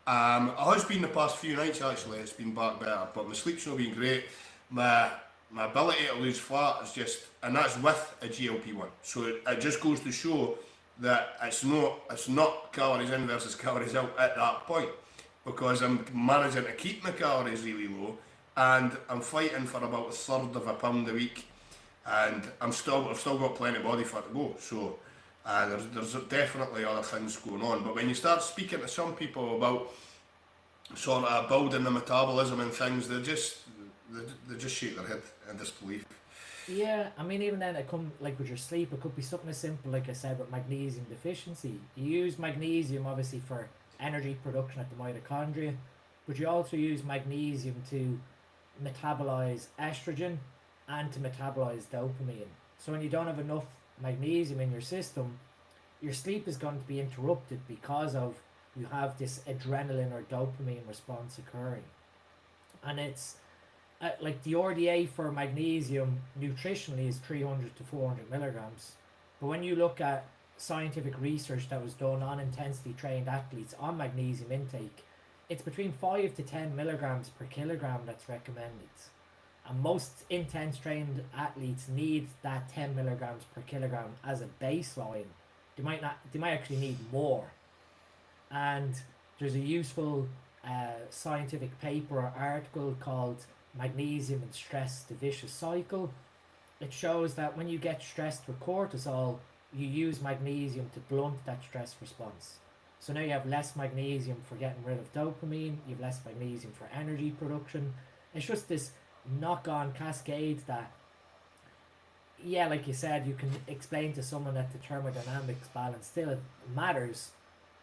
has been the past few nights actually, it's been back better, but my sleep's not been great. My ability to lose fat is just, and that's with a GLP-1. So it just goes to show that it's not calories in versus calories out at that point, because I'm managing to keep my calories really low, and I'm fighting for about a third of a pound a week, and I've still got plenty of body fat to go. So there's definitely other things going on. But when you start speaking to some people about sort of building the metabolism and things, they just shake their head in disbelief. Yeah, I mean, even then, it come like with your sleep, it could be something as simple, like I said, with magnesium deficiency. You use magnesium obviously for energy production at the mitochondria, but you also use magnesium to metabolize estrogen and to metabolize dopamine. So when you don't have enough magnesium in your system, your sleep is going to be interrupted because of you have this adrenaline or dopamine response occurring. And it's like the RDA for magnesium nutritionally is 300 to 400 milligrams. But when you look at scientific research that was done on intensely trained athletes on magnesium intake, it's between 5 to 10 milligrams per kilogram that's recommended. And most intense trained athletes need that 10 milligrams per kilogram as a baseline. They might actually need more. And there's a useful scientific paper or article called Magnesium and Stress, the Vicious Cycle. It shows that when you get stressed with cortisol, you use magnesium to blunt that stress response. So now you have less magnesium for getting rid of dopamine, you have less magnesium for energy production. It's just this knock-on cascade that, yeah, like you said, you can explain to someone that the thermodynamics balance still matters,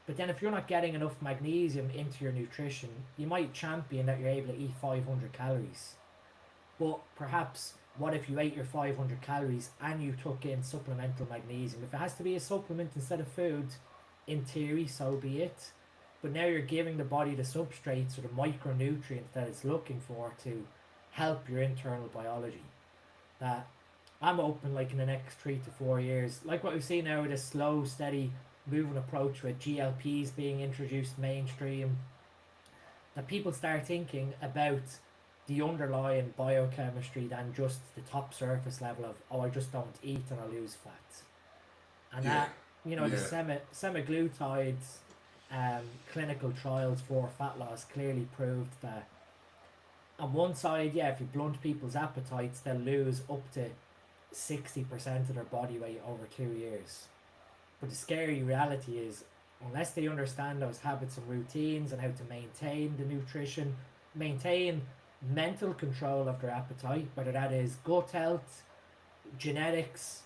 but then if you're not getting enough magnesium into your nutrition, you might champion that you're able to eat 500 calories. But perhaps, what if you ate your 500 calories and you took in supplemental magnesium? If it has to be a supplement instead of food, in theory, so be it. But now you're giving the body the substrates or the micronutrients that it's looking for to help your internal biology. That I'm open, like in the next 3 to 4 years, like what we've seen now with a slow, steady moving approach with GLPs being introduced mainstream, that people start thinking about the underlying biochemistry than just the top surface level of, oh, I just don't eat and I lose fat. And that, the semaglutides clinical trials for fat loss clearly proved that on one side, yeah, if you blunt people's appetites, they'll lose up to 60% of their body weight over 2 years. But the scary reality is, unless they understand those habits and routines and how to maintain the nutrition, maintain mental control of their appetite, whether that is gut health, genetics,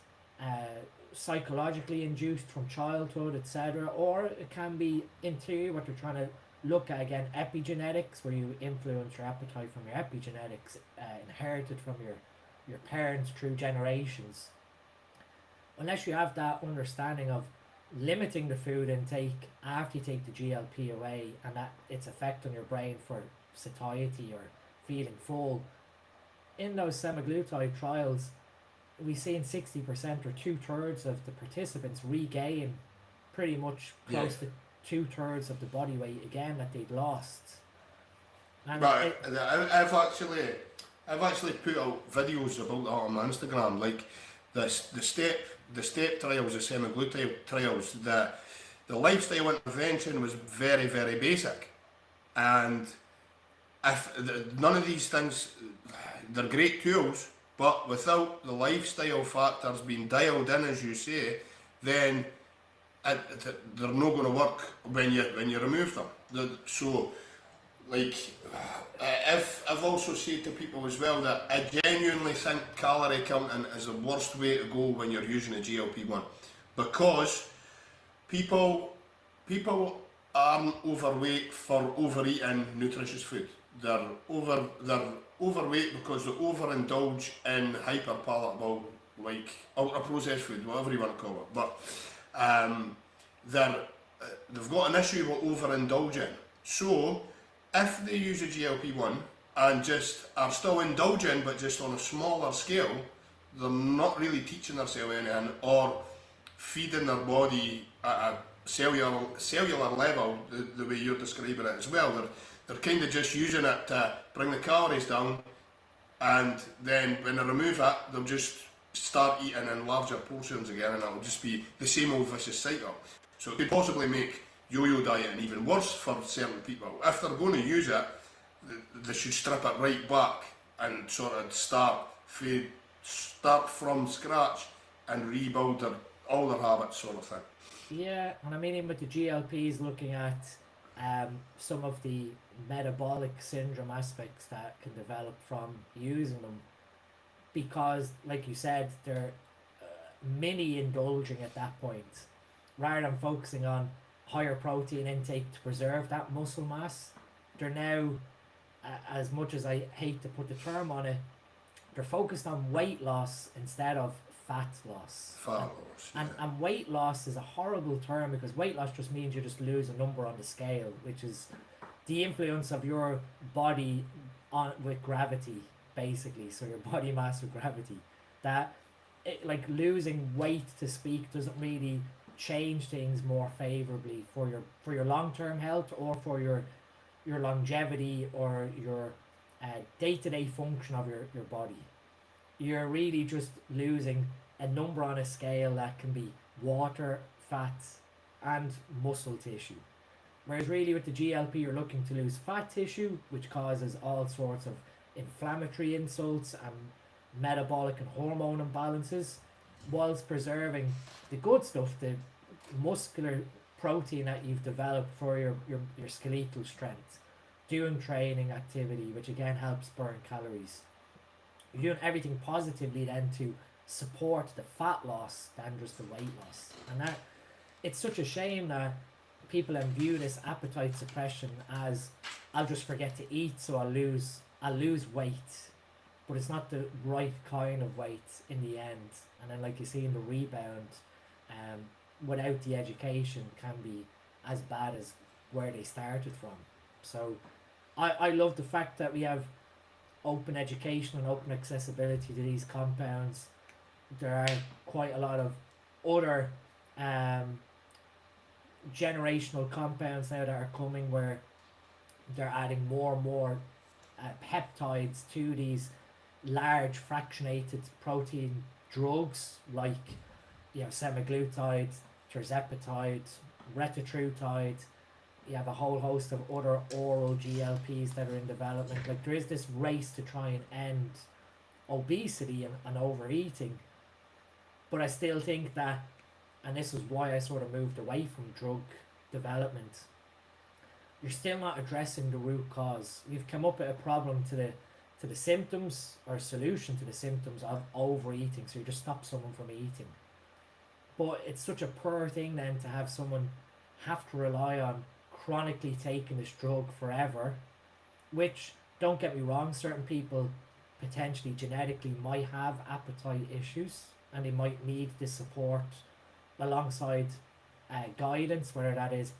psychologically induced from childhood, etc., or it can be interior, what they're trying to look at again, epigenetics, where you influence your appetite from your epigenetics, inherited from your parents through generations. Unless you have that understanding of limiting the food intake after you take the GLP away and that its effect on your brain for satiety or feeling full, in those semaglutide trials, we've seen 60% or 2/3 of the participants regain pretty much close to 2/3 of the body weight again that they'd lost. And Right, I've actually put out videos about that on my Instagram, like the step trials, the semaglutide trials. The lifestyle intervention was very, very basic, and if none of these things, they're great tools, but without the lifestyle factors being dialed in, as you say, then they're not going to work when you remove them. So, like, I've also said to people as well that I genuinely think calorie counting is the worst way to go when you're using a GLP-1, because people aren't overweight for overeating nutritious food. They're overweight because they overindulge in hyperpalatable, like ultra processed food, whatever you want to call it. But they've got an issue with overindulging. So if they use a GLP-1 and just are still indulging but just on a smaller scale, they're not really teaching themselves anything or feeding their body at a cellular level the way you're describing it as well. They're kind of just using it to bring the calories down, and then when they remove it, they'll just start eating in larger portions again, and it'll just be the same old vicious cycle. So it could possibly make yo-yo dieting even worse for certain people. If they're going to use it, they should strip it right back and sort of start from scratch and rebuild all their habits, sort of thing. Yeah, and I mean, even with the GLPs, looking at some of the metabolic syndrome aspects that can develop from using them, because, like you said, they're mini indulging at that point, rather than focusing on higher protein intake to preserve that muscle mass. They're now, as much as I hate to put the term on it, they're focused on weight loss instead of fat loss. And weight loss is a horrible term, because weight loss just means you just lose a number on the scale, which is the influence of your body on with gravity, basically. So your body mass with gravity. That like losing weight to speak doesn't really change things more favorably for your long-term health or for your longevity or your day-to-day function of your body. You're really just losing a number on a scale that can be water, fats, and muscle tissue. Whereas really with the GLP, you're looking to lose fat tissue, which causes all sorts of inflammatory insults and metabolic and hormone imbalances, whilst preserving the good stuff, the muscular protein that you've developed for your skeletal strength, doing training activity, which again helps burn calories. You're doing everything positively then to support the fat loss than just the weight loss. And that, it's such a shame that people view this appetite suppression as, I'll just forget to eat so I'll lose weight, but it's not the right kind of weight in the end. And then, like you see in the rebound, without the education, can be as bad as where they started from. So I love the fact that we have open education and open accessibility to these compounds. There are quite a lot of other generational compounds now that are coming, where they're adding more and more peptides to these large fractionated protein drugs, like semaglutide, tirzepatide, retatrutide. You have a whole host of other oral GLPs that are in development. Like, there is this race to try and end obesity and overeating, but I still think that, and this is why I sort of moved away from drug development, you're still not addressing the root cause. You've come up with a problem to to the symptoms or a solution to the symptoms of overeating. So you just stop someone from eating. But it's such a poor thing then to have someone have to rely on chronically taking this drug forever, which, don't get me wrong, certain people potentially genetically might have appetite issues and they might need this support alongside guidance, whether that is,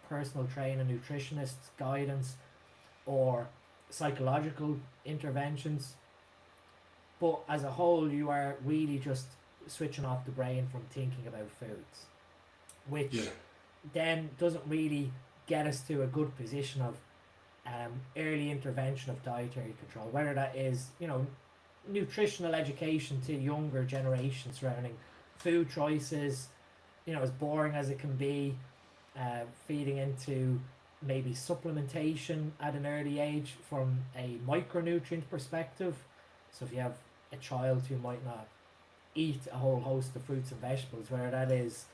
personal trainer, nutritionist guidance, or psychological interventions. But as a whole, you are really just switching off the brain from thinking about foods, which then doesn't really get us to a good position of early intervention of dietary control, whether that is, nutritional education to younger generations surrounding food choices, as boring as it can be, feeding into maybe supplementation at an early age from a micronutrient perspective. So if you have a child who might not eat a whole host of fruits and vegetables, whether that is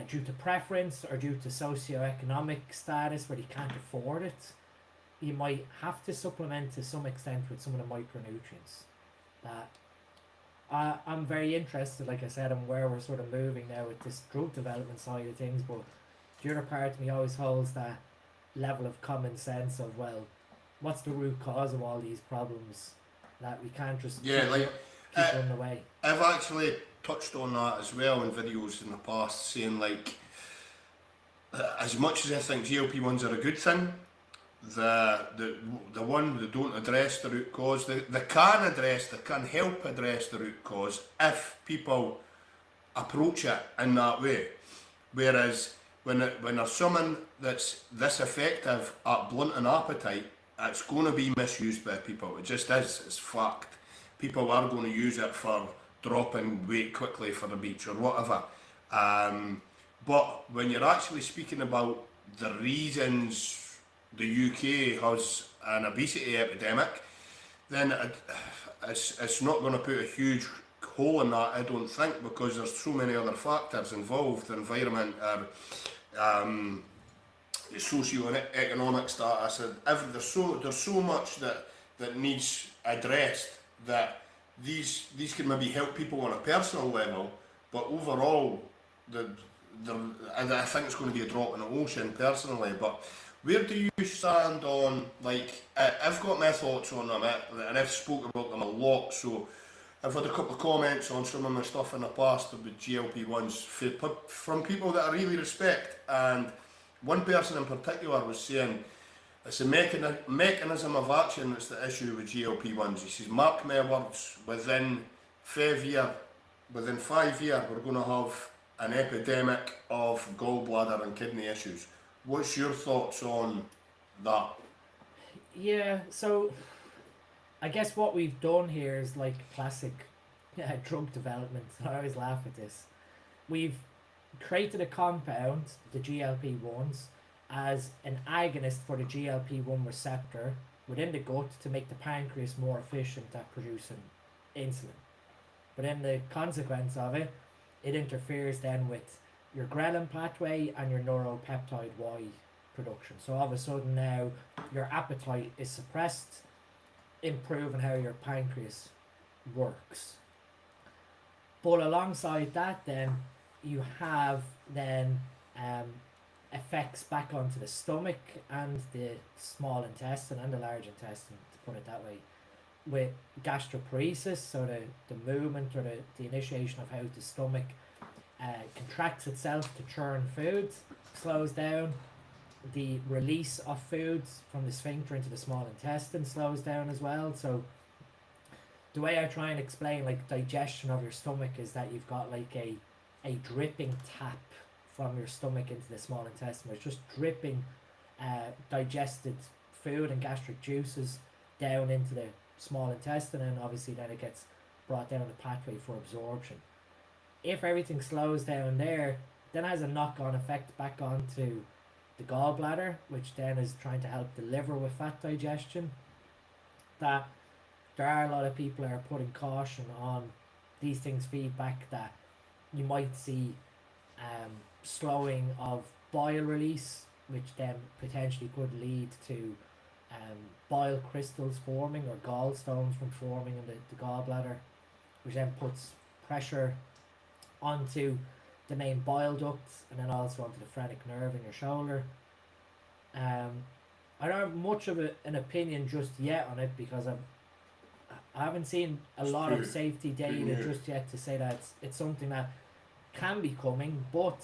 due to preference or due to socioeconomic status where they can't afford it, you might have to supplement to some extent with some of the micronutrients. I'm very interested, like I said, in where we're sort of moving now with this drug development side of things, but the other part of me always holds that level of common sense of, well, what's the root cause of all these problems that we can't just keep running away. I've actually touched on that as well in videos in the past, saying as much as I think GLP-1s are a good thing, the one that don't address the root cause, they can help address the root cause if people approach it in that way. Whereas when there's someone that's this effective at blunting appetite, it's going to be misused by people. It just is. It's fact. People are going to use it for dropping weight quickly for the beach or whatever. But when you're actually speaking about the reasons the UK has an obesity epidemic, then it's not going to put a huge hole in that, I don't think, because there's so many other factors involved: the environment, socio-economic status, and there's so much that needs addressed, that these can maybe help people on a personal level, but overall, I think it's going to be a drop in the ocean personally. But where do you stand on, I've got my thoughts on them, and I've spoken about them a lot, so I've had a couple of comments on some of my stuff in the past with GLP-1s from people that I really respect, and one person in particular was saying it's a mechanism of action that's the issue with GLP-1s. He says, mark my words, within 5 years, we're going to have an epidemic of gallbladder and kidney issues. What's your thoughts on that? Yeah, so I guess what we've done here is like classic drug development. I always laugh at this. We've created a compound, the GLP-1s, as an agonist for the GLP-1 receptor within the gut to make the pancreas more efficient at producing insulin. But then the consequence of it, it interferes then with your ghrelin pathway and your neuropeptide Y production. So all of a sudden now your appetite is suppressed, improving how your pancreas works. But alongside that then you have then effects back onto the stomach and the small intestine and the large intestine, to put it that way, with gastroparesis, so the movement or the initiation of how the stomach contracts itself to churn food, slows down. The release of foods from the sphincter into the small intestine slows down as well. So the way I try and explain digestion of your stomach is that you've got a dripping tap from your stomach into the small intestine. It's just dripping digested food and gastric juices down into the small intestine, and obviously then it gets brought down the pathway for absorption. If everything slows down there, then it has a knock-on effect back onto the gallbladder, which then is trying to help the liver with fat digestion. That there are a lot of people that are putting caution on these things feedback that you might see slowing of bile release, which then potentially could lead to bile crystals forming or gallstones from forming in the gallbladder, which then puts pressure onto the main bile ducts and then also onto the phrenic nerve in your shoulder. I don't have much of an opinion just yet on it because I haven't seen a lot of safety data just yet to say that it's something that can be coming, but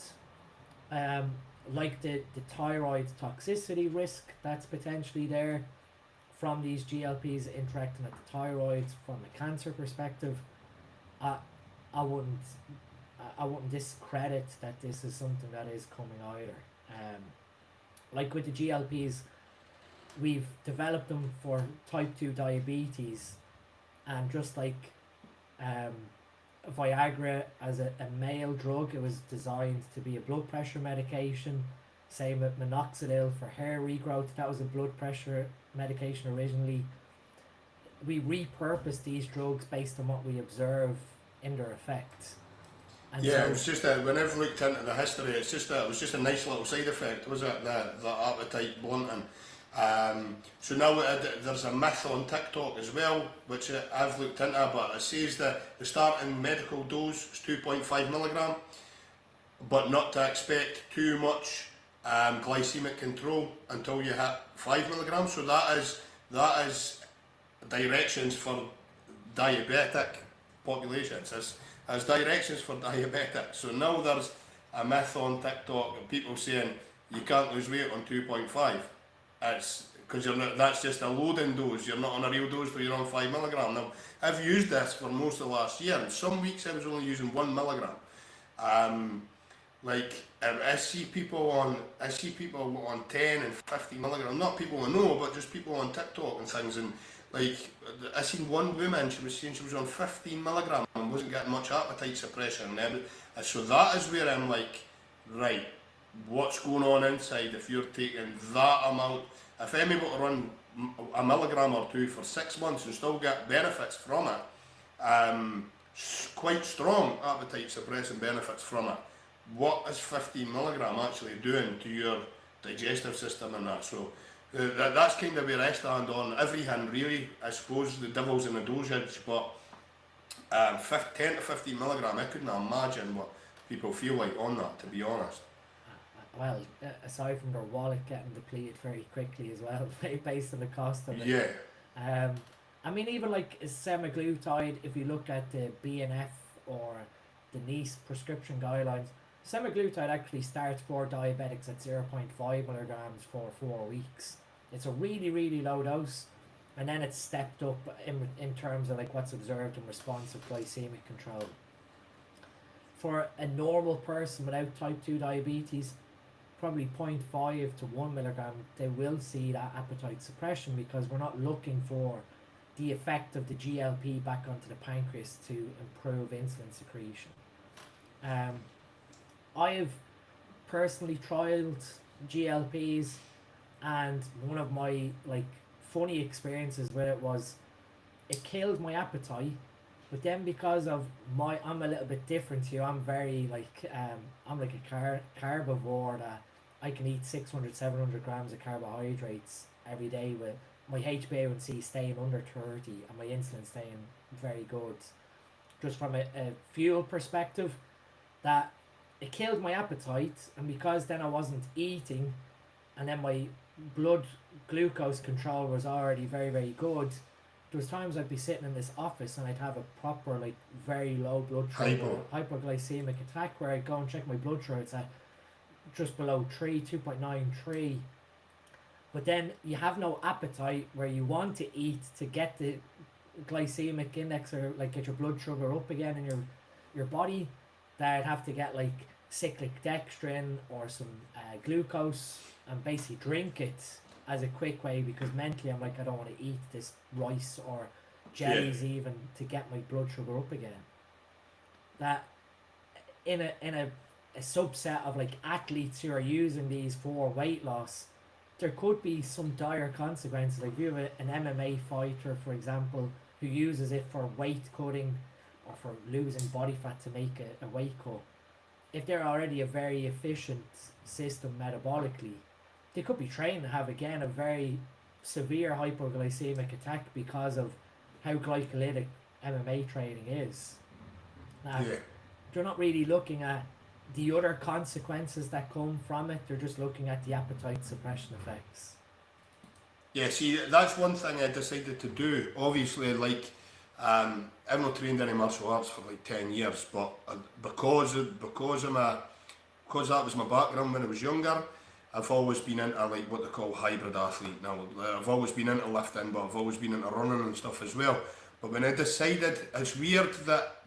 like the thyroid toxicity risk that's potentially there from these GLPs interacting at the thyroid from a cancer perspective, I wouldn't discredit that this is something that is coming either. Like with the GLPs, we've developed them for type 2 diabetes, and just like Viagra as a male drug, it was designed to be a blood pressure medication. Same with minoxidil for hair regrowth, that was a blood pressure medication originally. We repurpose these drugs based on what we observe in their effects. And yeah, so, it was just that when I've looked into the history, it's just that it was just a nice little side effect, was it? The appetite blunting. So now there's a myth on TikTok as well, which I've looked into, but it says that the starting medical dose is 2.5 milligram, but not to expect too much glycemic control until you hit 5 milligrams. So that is directions for diabetic populations. As directions for diabetics. So now there's a myth on TikTok of people saying you can't lose weight on 2.5. It's because that's just a loading dose. You're not on a real dose where you're on 5 milligram. Now I've used this for most of last year, and some weeks I was only using 1 milligram. I see people on 10 and 15 milligram. Not people I know, but just people on TikTok and things. And like I seen one woman, she was saying she was on 15 milligram and wasn't getting much appetite suppression. And so that is where I'm like, right, what's going on inside if you're taking that amount? If I'm able to run a milligram or two for 6 months and still get benefits from it, quite strong appetite suppressing benefits from it, what is 15 milligram actually doing to your digestive system and that? So that's kind of where I stand on everything really. I suppose the devil's in the dosage, but 10 to 15 milligram, I couldn't imagine what people feel like on that, to be honest. Well, aside from their wallet getting depleted very quickly as well, based on the cost of it. Yeah. I mean, even like semaglutide, if you look at the BNF or the NICE prescription guidelines, semaglutide actually starts for diabetics at 0.5 milligrams for 4 weeks. It's a really, really low dose, and then it's stepped up in terms of like what's observed in response of glycemic control. For a normal person without type 2 diabetes, probably 0.5 to 1 milligram, they will see that appetite suppression because we're not looking for the effect of the GLP back onto the pancreas to improve insulin secretion. I have personally trialed GLPs, and one of my like funny experiences with it was it killed my appetite, but then because of I'm a little bit different to you. I'm very like I'm like a carbivore that I can eat 600-700 grams of carbohydrates every day with my HbA1c staying under 30 and my insulin staying very good. Just from a fuel perspective, that it killed my appetite, and because then I wasn't eating, and then my blood glucose control was already very, very good, there was times I'd be sitting in this office and I'd have a proper like very low blood sugar, hypoglycemic attack, where I'd go and check my blood sugar, it's at just below 2.93. But then you have no appetite where you want to eat to get the glycemic index or like get your blood sugar up again in your body, that I'd have to get like cyclic dextrin or some glucose and basically drink it as a quick way, because mentally I'm like, I don't want to eat this rice or jellies even to get my blood sugar up again. That in a subset of like athletes who are using these for weight loss, there could be some dire consequences. Like if you have an MMA fighter, for example, who uses it for weight cutting or for losing body fat to make a weight cut, if they're already a very efficient system metabolically, they could be trained to have again a very severe hypoglycemic attack because of how glycolytic MMA training is. Now, Yeah. they're not really looking at the other consequences that come from it. They're just looking at the appetite suppression effects. Yeah, see, that's one thing I decided to do. Obviously, like, I've not trained any martial arts for like 10 years, but because that was my background when I was younger, I've always been into like what they call hybrid athlete now. I've always been into lifting, but I've always been into running and stuff as well. But when I decided, it's weird that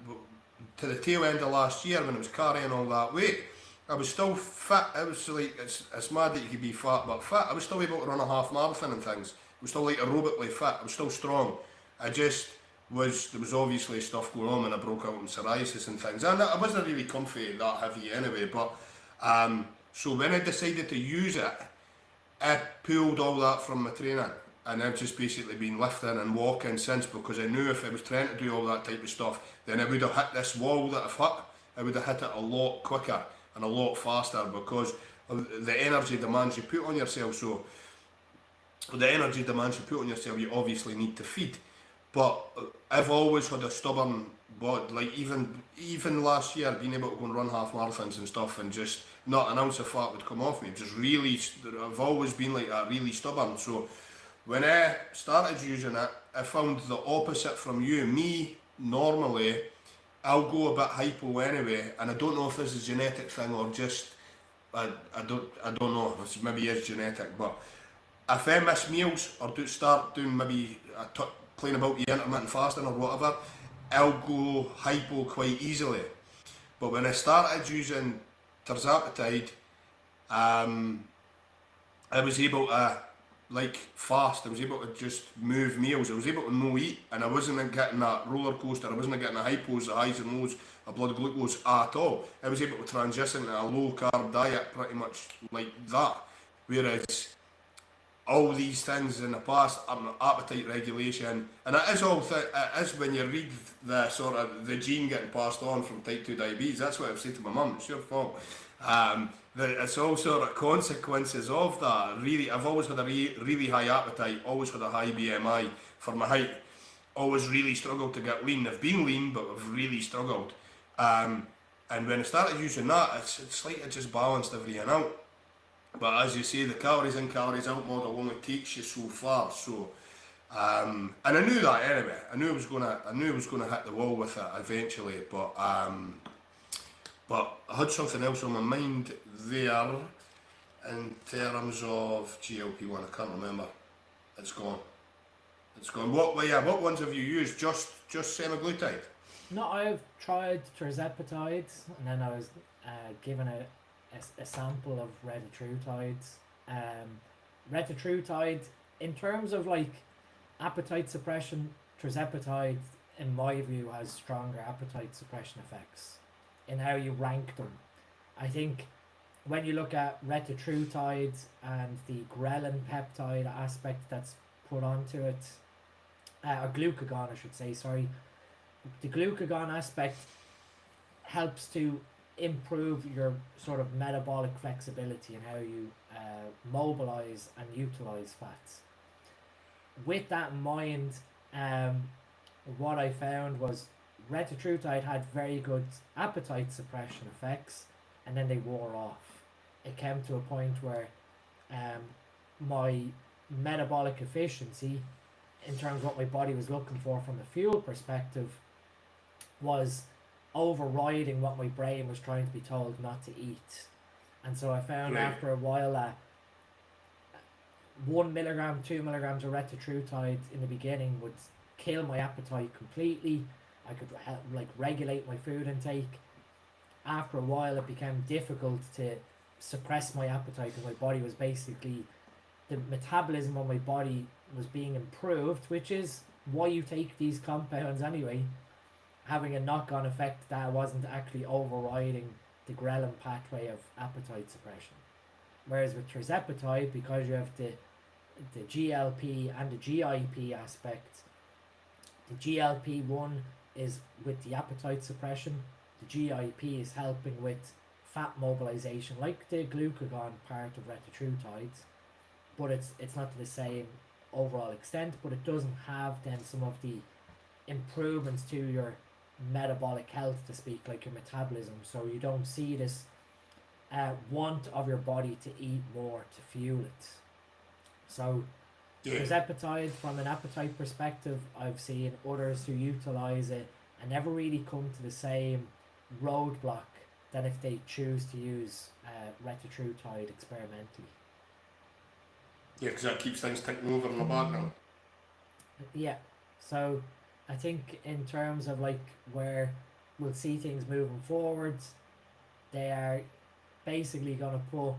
to the tail end of last year when I was carrying all that weight, I was still fit. I was like, it's mad that you could be fat but fit. I was still able to run a half marathon and things. I was still like aerobically fit. I was still strong. There was obviously stuff going on when I broke out in psoriasis and things. And I wasn't really comfy that heavy anyway, but so when I decided to use it, I pulled all that from my training. And I've just basically been lifting and walking since, because I knew if I was trying to do all that type of stuff, then I would have hit this wall that I've hit. I would have hit it a lot quicker and a lot faster, because of the energy demands you put on yourself. So the energy demands you put on yourself, you obviously need to feed. But I've always had a stubborn body. Like even last year, being able to go and run half marathons and stuff, and just not an ounce of fat would come off me. Just really, I've always been like that, really stubborn. So when I started using it, I found the opposite from you. Me, normally, I'll go a bit hypo anyway, and I don't know if this is a genetic thing or just, I don't know, this maybe is genetic, but if I miss meals or start doing maybe playing about the intermittent fasting or whatever, I'll go hypo quite easily. But when I started using tirzepatide, I was able to fast. I was able to just move meals. I was able to no eat, and I wasn't getting that roller coaster. I wasn't getting the hypos, the highs and lows of blood glucose at all. I was able to transition to a low carb diet pretty much like that. Whereas all these things in the past, appetite regulation, and it is it is when you read the sort of the gene getting passed on from type 2 diabetes. That's what I've said to my mum. It's your fault. It's all sort of consequences of that. Really, I've always had a really high appetite, always had a high BMI for my height, always really struggled to get lean. I've been lean, but I've really struggled. And when I started using that, it's like it just balanced everything out. But as you say, the calories in, calories out model only takes you so far. So, and I knew that anyway. I knew I was gonna hit the wall with it eventually. But I had something else on my mind there in terms of GLP-1. I can't remember. It's gone. What ones have you used? Just semaglutide? No, I've tried tirzepatide, and then I was given a sample of retatrutide. Retatrutide, in terms of like appetite suppression, tirzepatide, in my view, has stronger appetite suppression effects in how you rank them. I think when you look at retatrutide and the ghrelin peptide aspect that's put onto it, or glucagon, I should say, sorry, the glucagon aspect helps to improve your sort of metabolic flexibility and how you mobilize and utilize fats. With that in mind, what I found was retatrutide had very good appetite suppression effects, and then they wore off. It came to a point where my metabolic efficiency, in terms of what my body was looking for from a fuel perspective, was overriding what my brain was trying to be told not to eat. And so I found after a while that 1 milligram, 2 milligrams of retatrutide in the beginning would kill my appetite completely. I could regulate my food intake. After a while, it became difficult to suppress my appetite because my body was basically, the metabolism of my body was being improved, which is why you take these compounds anyway, having a knock-on effect that wasn't actually overriding the ghrelin pathway of appetite suppression. Whereas with tirzepatide, because you have the GLP and the GIP aspect, the GLP-1 is with the appetite suppression, the GIP is helping with fat mobilization, like the glucagon part of retatrutide, but it's not to the same overall extent, but it doesn't have then some of the improvements to your metabolic health, to speak, like your metabolism. So you don't see this want of your body to eat more to fuel it. So there's appetite. From an appetite perspective, I've seen others who utilize it and never really come to the same roadblock than if they choose to use retatrutide experimentally. Yeah, because that keeps things ticking over in the background. Yeah, so I think in terms of like where we'll see things moving forwards, they are basically going to put